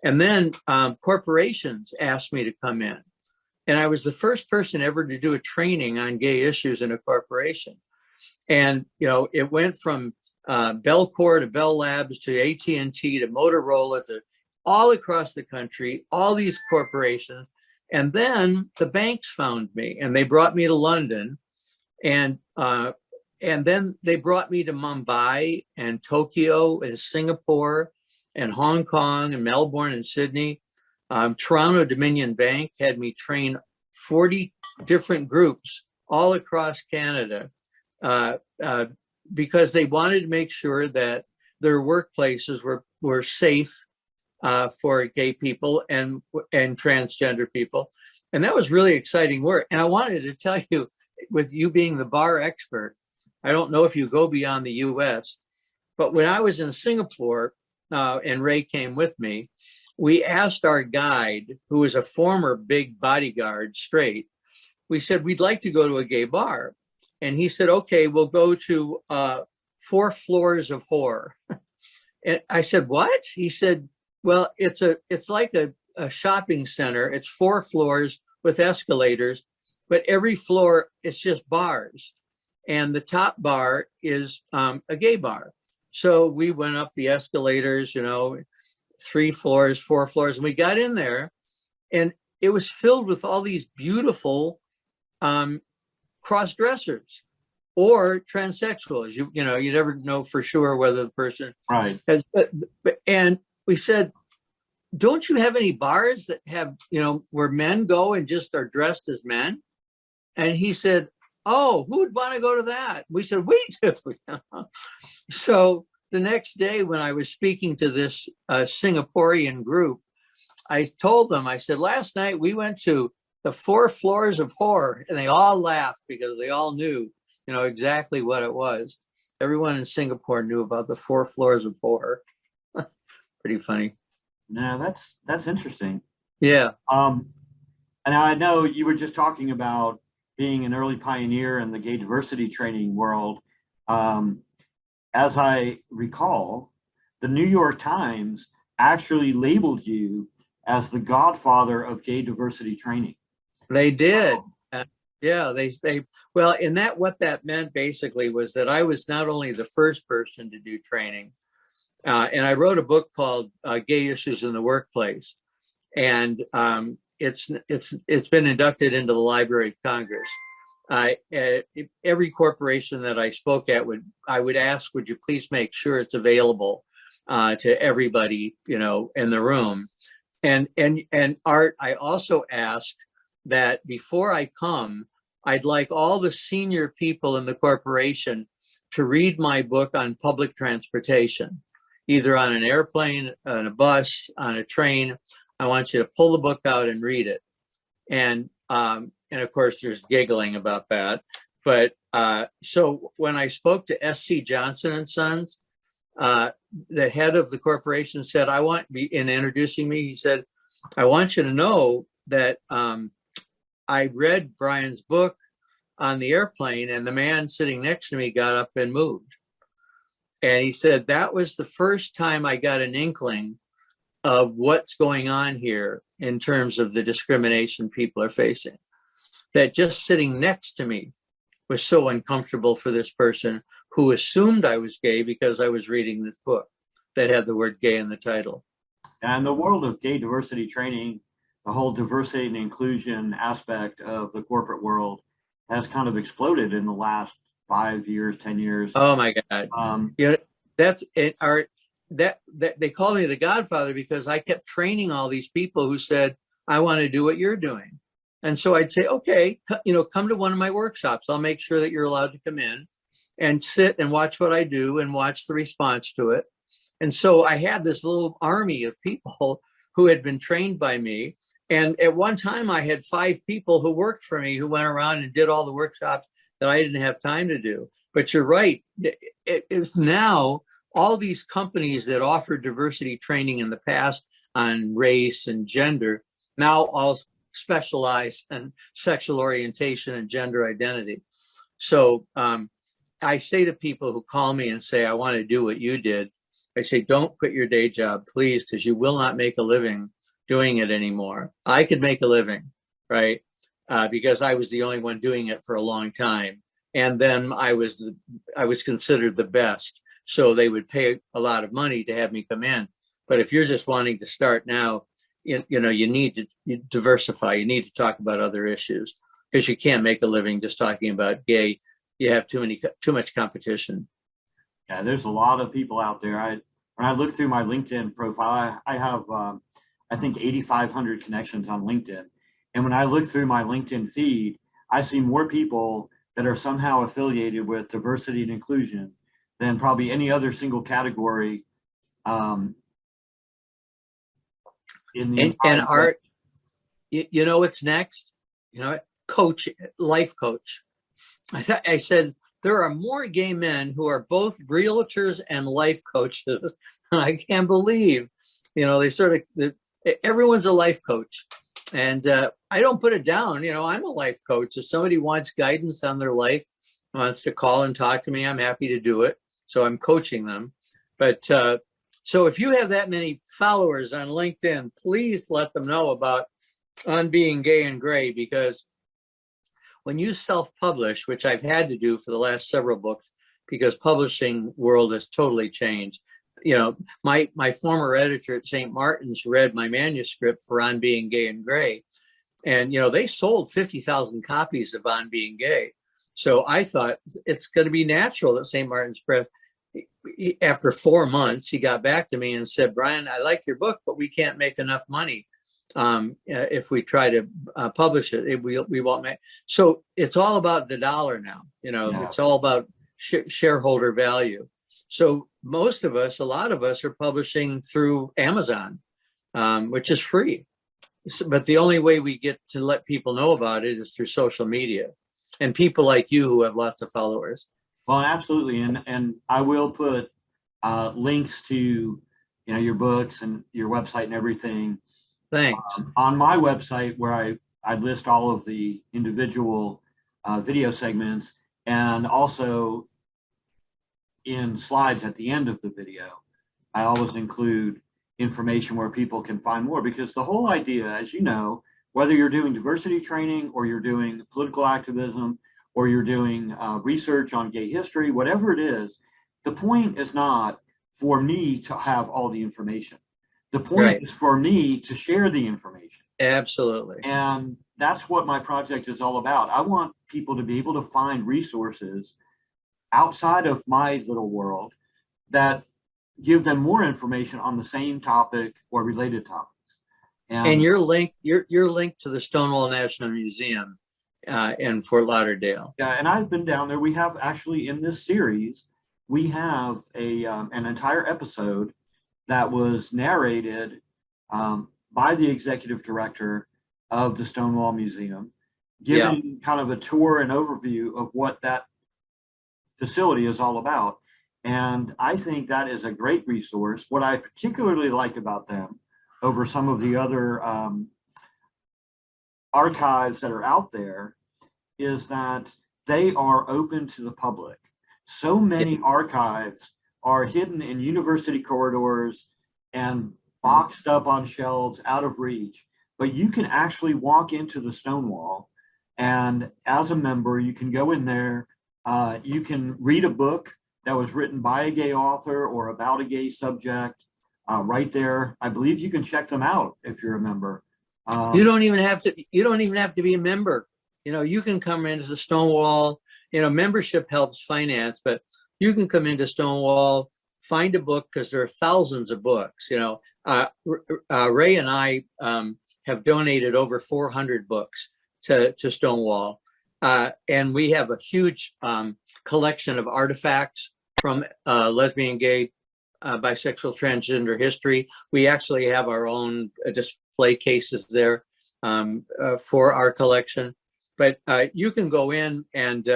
and then corporations asked me to come in, and I was the first person ever to do a training on gay issues in a corporation. And it went from Bellcore to Bell Labs to AT&T to Motorola to all across the country, all these corporations. And then the banks found me, and they brought me to London, and then they brought me to Mumbai and Tokyo and Singapore and Hong Kong and Melbourne and Sydney. Toronto Dominion Bank had me train 40 different groups all across Canada because they wanted to make sure that their workplaces were safe for gay people and transgender people. And that was really exciting work. And I wanted to tell you, with you being the bar expert, I don't know if you go beyond the US, but when I was in Singapore, and Ray came with me, we asked our guide, who was a former big bodyguard, straight, we said, we'd like to go to a gay bar. And he said, okay, we'll go to 4 floors of horror. And I said, what? He said, well, it's like a shopping center. It's 4 floors with escalators, but every floor it's just bars. And the top bar is a gay bar. So we went up the escalators, 3 floors, 4 floors, and we got in there, and it was filled with all these beautiful cross-dressers or transsexuals. You never know for sure whether the person has. And we said, don't you have any bars that have, where men go and just are dressed as men? And he said, oh, who would want to go to that? We said, we do. So the next day when I was speaking to this Singaporean group, I told them, I said, last night we went to the 4 floors of horror. And they all laughed because they all knew, exactly what it was. Everyone in Singapore knew about the 4 floors of horror. Pretty funny. No, that's interesting. Yeah. And I know you were just talking about being an early pioneer in the gay diversity training world. As I recall, the New York Times actually labeled you as the godfather of gay diversity training. They did. Yeah, well, and what that meant basically was that I was not only the first person to do training, and I wrote a book called Gay Issues in the Workplace. And it's been inducted into the Library of Congress. Every corporation that I spoke at I would ask, would you please make sure it's available to everybody, in the room. And Art, I also asked that before I come, I'd like all the senior people in the corporation to read my book on public transportation, either on an airplane, on a bus, on a train. I want you to pull the book out and read it. And of course, there's giggling about that. But so when I spoke to S.C. Johnson and Sons, the head of the corporation said, in introducing me, he said, I want you to know that I read Brian's book on the airplane, and the man sitting next to me got up and moved. And he said, that was the first time I got an inkling of what's going on here in terms of the discrimination people are facing. That just sitting next to me was so uncomfortable for this person who assumed I was gay because I was reading this book that had the word gay in the title. And the world of gay diversity training, the whole diversity and inclusion aspect of the corporate world has kind of exploded in the last 5 years, 10 years. Oh my God. That's it, Art. That they called me the godfather because I kept training all these people who said, I want to do what you're doing. And so I'd say, okay, come to one of my workshops. I'll make sure that you're allowed to come in and sit and watch what I do and watch the response to it. And so I had this little army of people who had been trained by me. And at one time I had 5 people who worked for me who went around and did all the workshops that I didn't have time to do. But you're right. It's now all these companies that offered diversity training in the past on race and gender now all specialize in sexual orientation and gender identity. So I say to people who call me and say, I want to do what you did, I say, don't quit your day job, please, because you will not make a living doing it anymore. I could make a living, right? Because I was the only one doing it for a long time. And then I was considered the best. So they would pay a lot of money to have me come in. But if you're just wanting to start now, you need to diversify. You need to talk about other issues because you can't make a living just talking about gay. You have too much competition. Yeah, there's a lot of people out there. When I look through my LinkedIn profile, I have, I think 8,500 connections on LinkedIn. And when I look through my LinkedIn feed, I see more people that are somehow affiliated with diversity and inclusion than probably any other single category in the and Art, what's next? Coach, life coach. I said there are more gay men who are both realtors and life coaches. I can't believe, everyone's a life coach, and I don't put it down. I'm a life coach. If somebody wants guidance on their life, wants to call and talk to me, I'm happy to do it. So I'm coaching them. But so if you have that many followers on LinkedIn, please let them know about On Being Gay and Gray, because when you self-publish, which I've had to do for the last several books, because publishing world has totally changed. My former editor at St. Martin's read my manuscript for On Being Gay and Gray. And, they sold 50,000 copies of On Being Gay. So I thought it's going to be natural that St. Martin's Press, after 4 months, he got back to me and said, Brian, I like your book, but we can't make enough money. If we try to publish it, we won't make. So it's all about the dollar now. It's all about shareholder value. So a lot of us are publishing through Amazon, which is free. but the only way we get to let people know about it is through social media and people like you who have lots of followers. Well, absolutely. And I will put links to, your books and your website and everything. Thanks. On my website, where I list all of the individual video segments, and also in slides at the end of the video, I always include information where people can find more, because the whole idea, as you know, whether you're doing diversity training or you're doing political activism or you're doing research on gay history, whatever it is, the point is not for me to have all the information. The point is for me to share the information. Absolutely. And that's what my project is all about. I want people to be able to find resources outside of my little world that give them more information on the same topic or related topics. And you're linked to the Stonewall National Museum in Fort Lauderdale. Yeah, and I've been down there. We have actually, in this series, we have an entire episode that was narrated by the executive director of the Stonewall Museum, giving kind of a tour and overview of what that facility is all about. And I think that is a great resource. What I particularly like about them over some of the other archives that are out there is that they are open to the public. So many archives are hidden in university corridors and boxed up on shelves out of reach, but you can actually walk into the Stonewall, and as a member, you can go in there, you can read a book that was written by a gay author or about a gay subject right there. I believe you can check them out if you're a member. You don't even have to be a member. You can come into the Stonewall. Membership helps finance, but you can come into Stonewall, find a book, because there are thousands of books. Ray and I have donated over 400 books to Stonewall, and we have a huge collection of artifacts from lesbian, gay, bisexual, transgender history. We actually have our own display cases there for our collection. But you can go in and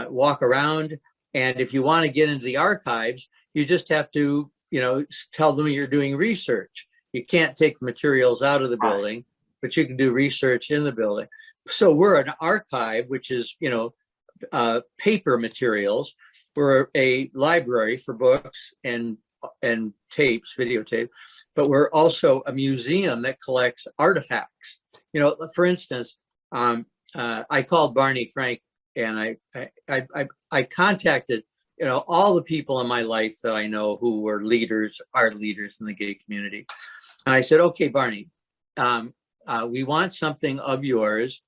walk around. And if you want to get into the archives, you just have to, tell them you're doing research. You can't take materials out of the building, but you can do research in the building. So we're an archive, which is, paper materials. We're a library for books and tapes, videotape, but we're also a museum that collects artifacts. For instance, I called Barney Frank, and I contacted, all the people in my life that I know who were are leaders in the gay community. And I said, okay, Barney, we want something of yours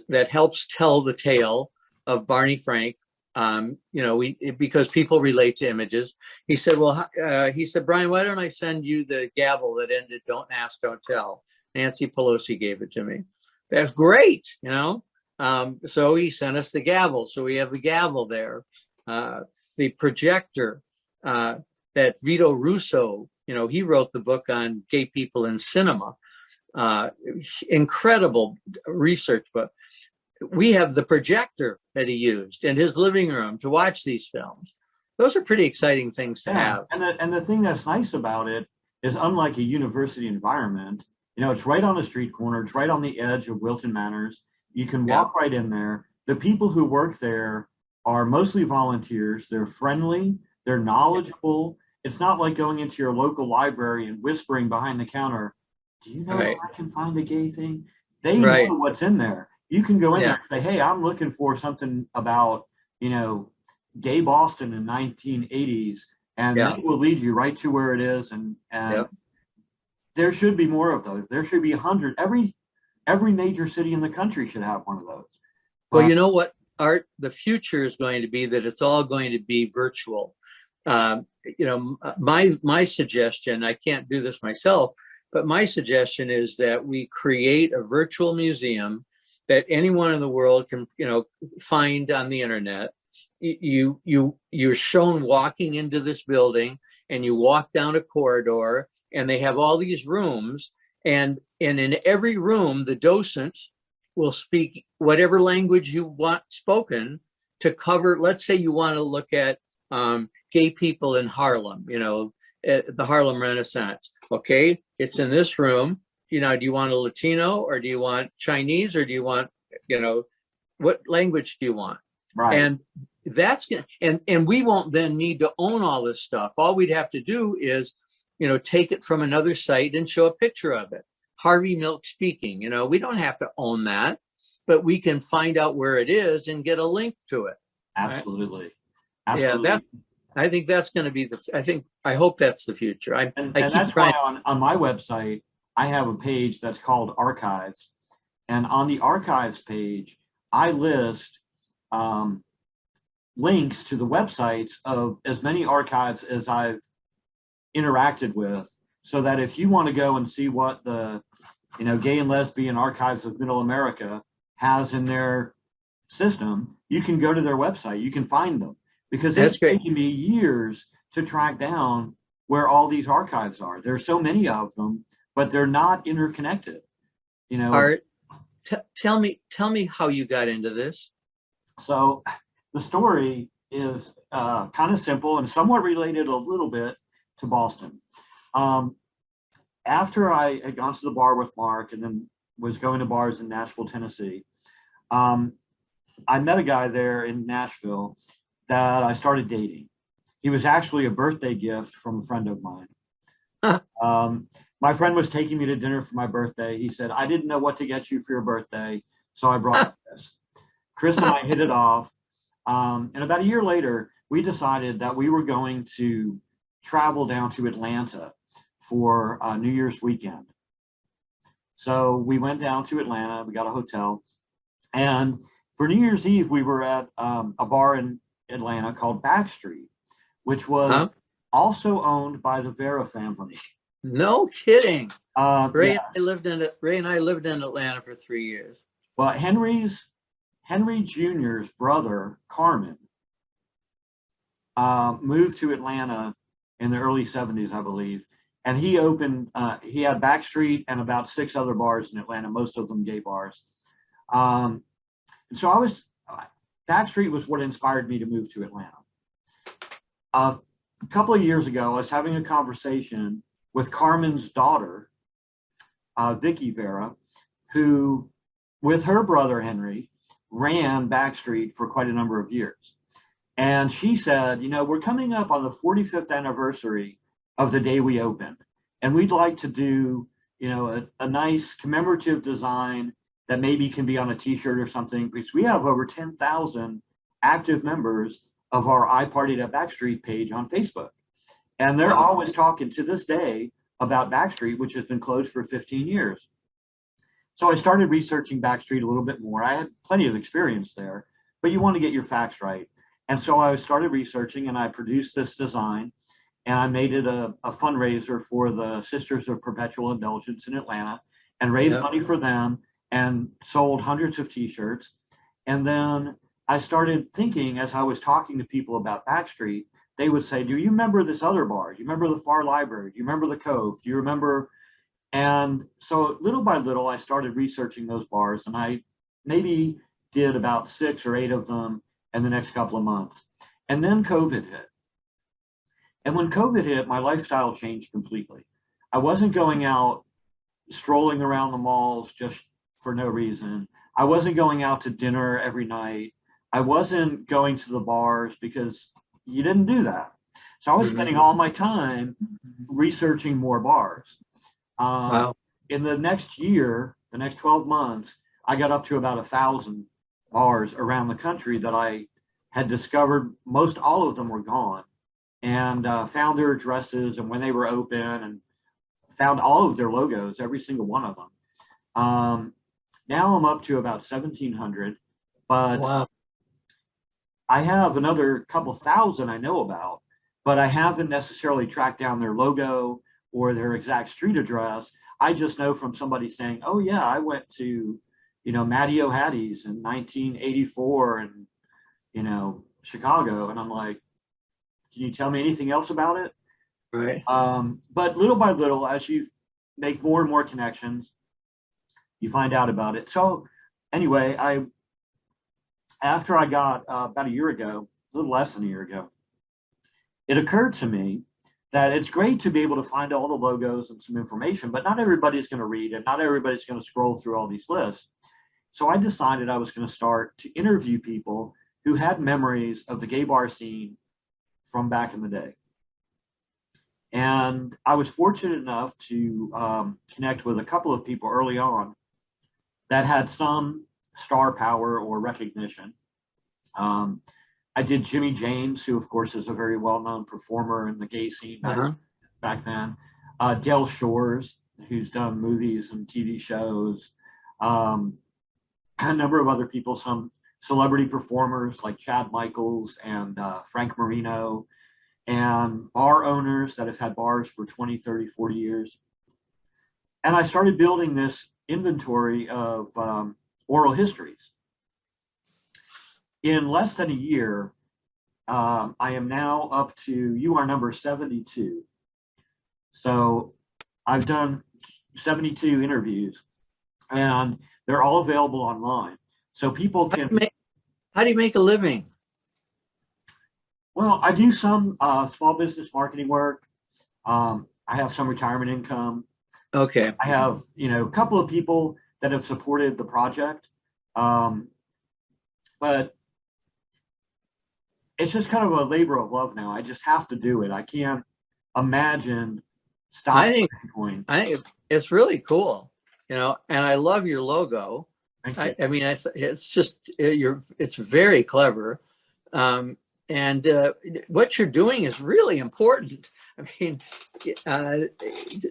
that helps tell the tale of Barney Frank. Because people relate to images. He said, Brian, why don't I send you the gavel that ended "Don't Ask, Don't Tell"? Nancy Pelosi gave it to me. That's great, So he sent us the gavel. So we have the gavel there. The projector that Vito Russo, he wrote the book on gay people in cinema. Incredible research book. We have the projector that he used in his living room to watch these films. Those are pretty exciting things to have. And the thing that's nice about it is, unlike a university environment, it's right on the street corner. It's right on the edge of Wilton Manors. You can walk right in there. The people who work there are mostly volunteers. They're friendly. They're knowledgeable. It's not like going into your local library and whispering behind the counter, do you know where I can find a gay thing? They know what's in there. You can go in there and say, hey, I'm looking for something about, gay Boston in the 1980s, and they will lead you right to where it is. And there should be more of those. There should be 100. Every major city in the country should have one of those. Well, you know what, Art? The future is going to be that it's all going to be virtual. My suggestion, I can't do this myself, but my suggestion is that we create a virtual museum that anyone in the world can, find on the internet. You're shown walking into this building, and you walk down a corridor, and they have all these rooms, And in every room, the docent will speak whatever language you want spoken to cover. Let's say you want to look at gay people in Harlem, the Harlem Renaissance. Okay, it's in this room. Do you want a Latino, or do you want Chinese, or do you want, what language do you want? Right. And that's and we won't then need to own all this stuff. All we'd have to do is, take it from another site and show a picture of it. Harvey Milk speaking. We don't have to own that, but we can find out where it is and get a link to it. Absolutely. Right? Absolutely. Yeah, I think that's going to be I hope that's the future. I keep that's trying. Why on my website, I have a page that's called Archives. And on the Archives page, I list links to the websites of as many archives as I've interacted with, so that if you want to go and see what the Gay and Lesbian Archives of Middle America has in their system, you can go to their website. You can find them, because it's taken me years to track down where all these archives are. There's so many of them, but they're not interconnected. Art, tell me how you got into this. So the story is kind of simple and somewhat related a little bit to Boston. After I had gone to the bar with Mark and then was going to bars in Nashville, Tennessee, I met a guy there in Nashville that I started dating. He was actually a birthday gift from a friend of mine. My friend was taking me to dinner for my birthday. He said, I didn't know what to get you for your birthday, so I brought this. Chris and I hit it off. And about a year later, we decided that we were going to travel down to Atlanta for New Year's weekend. So we went down to Atlanta, we got a hotel, and for New Year's Eve, we were at a bar in Atlanta called Backstreet, which was also owned by the Vera family. No kidding. Ray yes. and I lived in Atlanta for 3 years. Well, Henry Jr.'s brother, Carmen, moved to Atlanta in the early 70s, I believe. And he opened, he had Backstreet and about 6 other bars in Atlanta, most of them gay bars. And so Backstreet was what inspired me to move to Atlanta. A couple of years ago, I was having a conversation with Carmen's daughter, Vicky Vera, who, with her brother Henry, ran Backstreet for quite a number of years. And she said, we're coming up on the 45th anniversary of the day we opened, and we'd like to do, a nice commemorative design that maybe can be on a t-shirt or something, because we have over 10,000 active members of our I Partied at Backstreet page on Facebook. And they're always talking to this day about Backstreet, which has been closed for 15 years. So I started researching Backstreet a little bit more. I had plenty of experience there, but you want to get your facts right. And so I started researching, and I produced this design, and I made it a fundraiser for the Sisters of Perpetual Indulgence in Atlanta, and raised money for them, and sold hundreds of t-shirts. And then I started thinking, as I was talking to people about Backstreet, they would say, do you remember this other bar? Do you remember the Far Library? Do you remember the Cove? Do you remember? And so little by little, I started researching those bars, and I maybe did about 6 or 8 of them in the next couple of months. And then COVID hit. And when COVID hit, my lifestyle changed completely. I wasn't going out strolling around the malls just for no reason. I wasn't going out to dinner every night. I wasn't going to the bars, because you didn't do that. So I was spending all my time researching more bars. In the next year, the next 12 months, I got up to about 1,000 bars around the country that I had discovered. Most all of them were gone, and found their addresses and when they were open, and found all of their logos, every single one of them. Now I'm up to about 1,700, but I have another couple thousand I know about, but I haven't necessarily tracked down their logo or their exact street address. I just know from somebody saying, oh yeah, I went to, Matty O'Hattie's in 1984 in, Chicago. And I'm like, can you tell me anything else about it? Right. But little by little, as you've make more and more connections. You find out about it. So anyway, after I got about a year ago, a little less than a year ago, it occurred to me that it's great to be able to find all the logos and some information, but not everybody's going to read it. Not everybody's going to scroll through all these lists. So I decided I was going to start to interview people who had memories of the gay bar scene from back in the day. And I was fortunate enough to connect with a couple of people early on that had some star power or recognition. I did Jimmy James, who of course is a very well-known performer in the gay scene back then. Dale Shores, who's done movies and TV shows. A number of other people, some celebrity performers like Chad Michaels and Frank Marino, and bar owners that have had bars for 20, 30, 40 years. And I started building this inventory of oral histories. In less than a year, I am now up to, you are number 72. So I've done 72 interviews, and they're all available online. So people can... How do you make a living? Well, I do some small business marketing work. I have some retirement income. Okay. I have, a couple of people that have supported the project. But it's just kind of a labor of love now. I just have to do it. I can't imagine stopping. I think it's really cool, and I love your logo. I mean, it's just, it's very clever. And what you're doing is really important. I mean,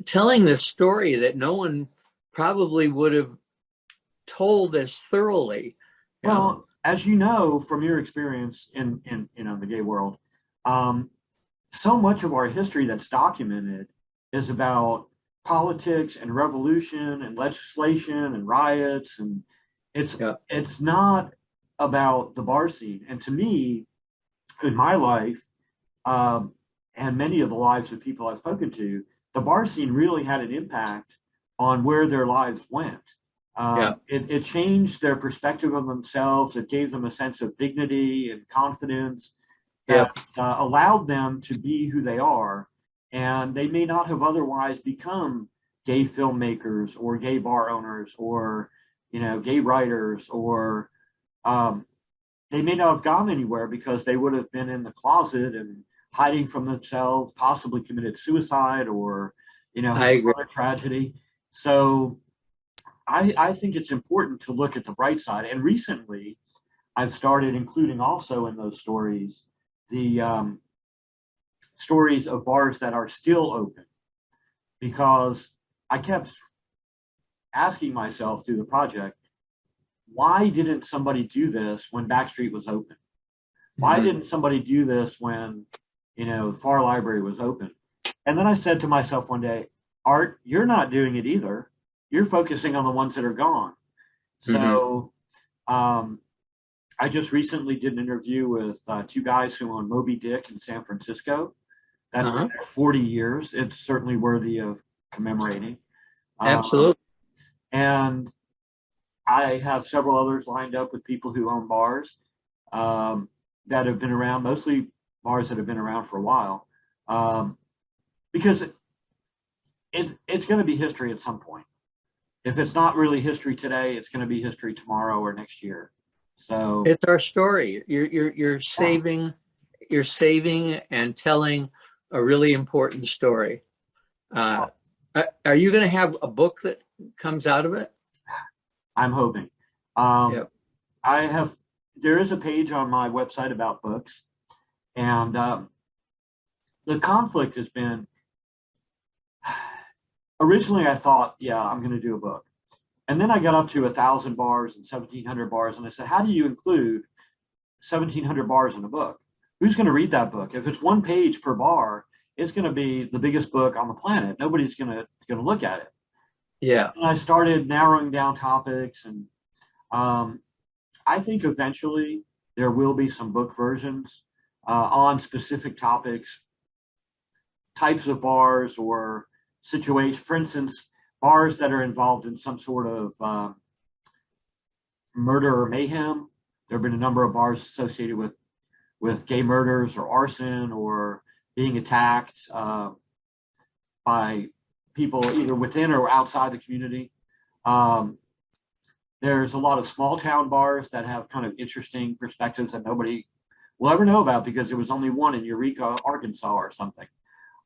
telling this story that no one probably would have told as thoroughly. Well, as you know from your experience in the gay world, so much of our history that's documented is about politics and revolution and legislation and riots, and it's not about the bar scene. And to me, in my life, and many of the lives of people I've spoken to, the bar scene really had an impact on where their lives went. It changed their perspective of themselves. It gave them a sense of dignity and confidence that allowed them to be who they are. And they may not have otherwise become gay filmmakers or gay bar owners or, gay writers, or they may not have gone anywhere because they would have been in the closet and hiding from themselves, possibly committed suicide or, other tragedy. So I think it's important to look at the bright side. And recently, I've started including also in those stories the stories of bars that are still open, because I kept asking myself through the project, why didn't somebody do this when Backstreet was open? Why didn't somebody do this when, the Far Library was open? And then I said to myself one day, Art, you're not doing it either. You're focusing on the ones that are gone. So I just recently did an interview with two guys who own Moby Dick in San Francisco. That's been there 40 years. It's certainly worthy of commemorating. Absolutely. And I have several others lined up with people who own bars that have been around, mostly bars that have been around for a while, because it's going to be history at some point. If it's not really history today, it's going to be history tomorrow or next year. So it's our story. You're saving and telling a really important story. Are you going to have a book that comes out of it? I'm hoping. There is a page on my website about books, and the conflict has been, originally I thought, I'm going to do a book. And then I got up to 1,000 bars and 1,700 bars. And I said, how do you include 1,700 bars in a book? Who's going to read that book? If it's one page per bar, it's going to be the biggest book on the planet. Nobody's going to look at it. Yeah. And I started narrowing down topics, and I think eventually there will be some book versions on specific topics, types of bars or situations. For instance, bars that are involved in some sort of murder or mayhem. There have been a number of bars associated with gay murders or arson or being attacked by people either within or outside the community. There's a lot of small town bars that have kind of interesting perspectives that nobody will ever know about because there was only one in Eureka, Arkansas or something.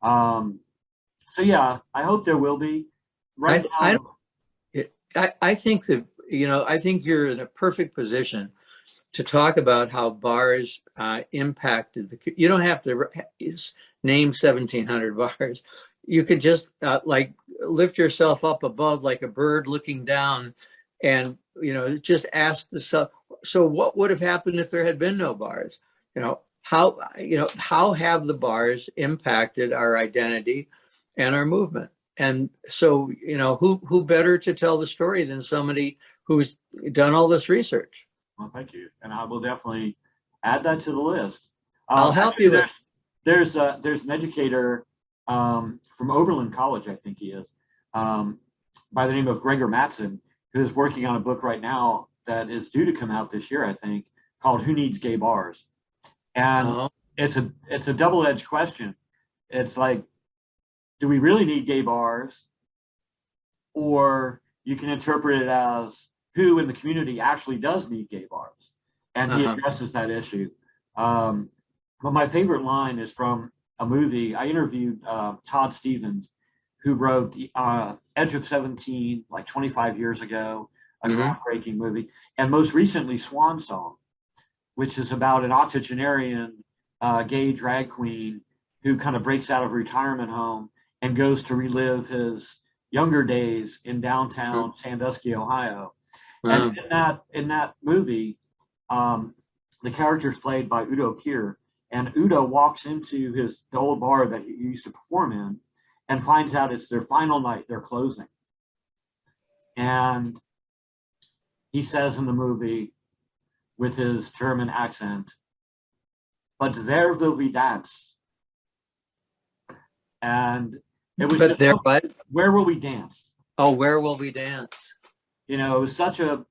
So yeah, I hope there will be. Right now, I think that, I think you're in a perfect position to talk about how bars impacted you don't have to name 1,700 bars. You could just like lift yourself up above like a bird looking down and, just ask the so what would have happened if there had been no bars? How have the bars impacted our identity and our movement? And so, who better to tell the story than somebody who's done all this research? Well, thank you. And I will definitely add that to the list. I'll help you. There's an educator from Oberlin College, I think he is, by the name of Gregor Mattson, who is working on a book right now that is due to come out this year, I think, called Who Needs Gay Bars? And it's a double-edged question. It's like, do we really need gay bars? Or you can interpret it as who in the community actually does need gay bars? And he addresses that issue. But my favorite line is from a movie. I interviewed Todd Stevens, who wrote the Edge of 17 like 25 years ago, a groundbreaking movie. And most recently, Swan Song, which is about an octogenarian gay drag queen who kind of breaks out of a retirement home and goes to relive his younger days in downtown Sandusky, Ohio. And in that movie, the character is played by Udo Kier, and Udo walks into the old bar that he used to perform in and finds out it's their final night, they're closing. And he says in the movie with his German accent, "But there will we dance." And it was but there, what? Where will we dance? Oh, where will we dance? It was the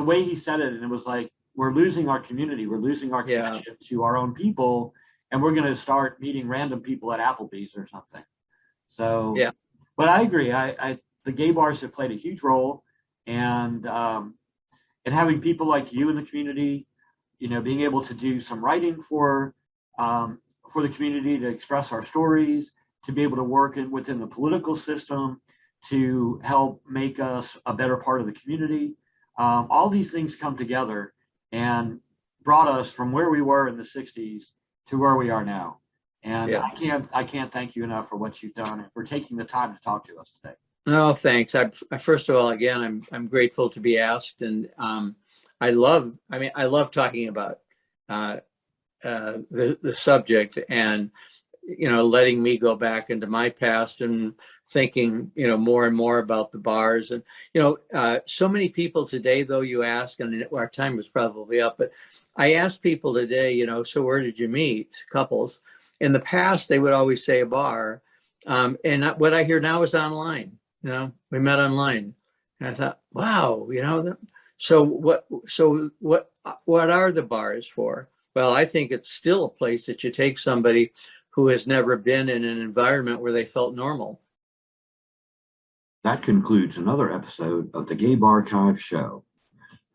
way he said it, and it was like, we're losing our community, we're losing our connection to our own people, and we're going to start meeting random people at Applebee's or something. So, yeah. But I agree. The gay bars have played a huge role, and having people like you in the community, being able to do some writing for the community to express our stories, to be able to work within the political system, to help make us a better part of the community. All these things come together and brought us from where we were in the 60s to where we are now. And I can't thank you enough for what you've done and for taking the time to talk to us today. No, thanks. First of all, again, I'm grateful to be asked, and I love talking about the subject, and letting me go back into my past and thinking more and more about the bars. And so many people today, though, you ask, and our time was probably up, but I asked people today, so where did you meet? Couples. In the past, they would always say a bar, and what I hear now is online. We met online, and I thought, wow, so what are the bars for? Well, I think it's still a place that you take somebody who has never been in an environment where they felt normal. That concludes another episode of the GayBarchives Show.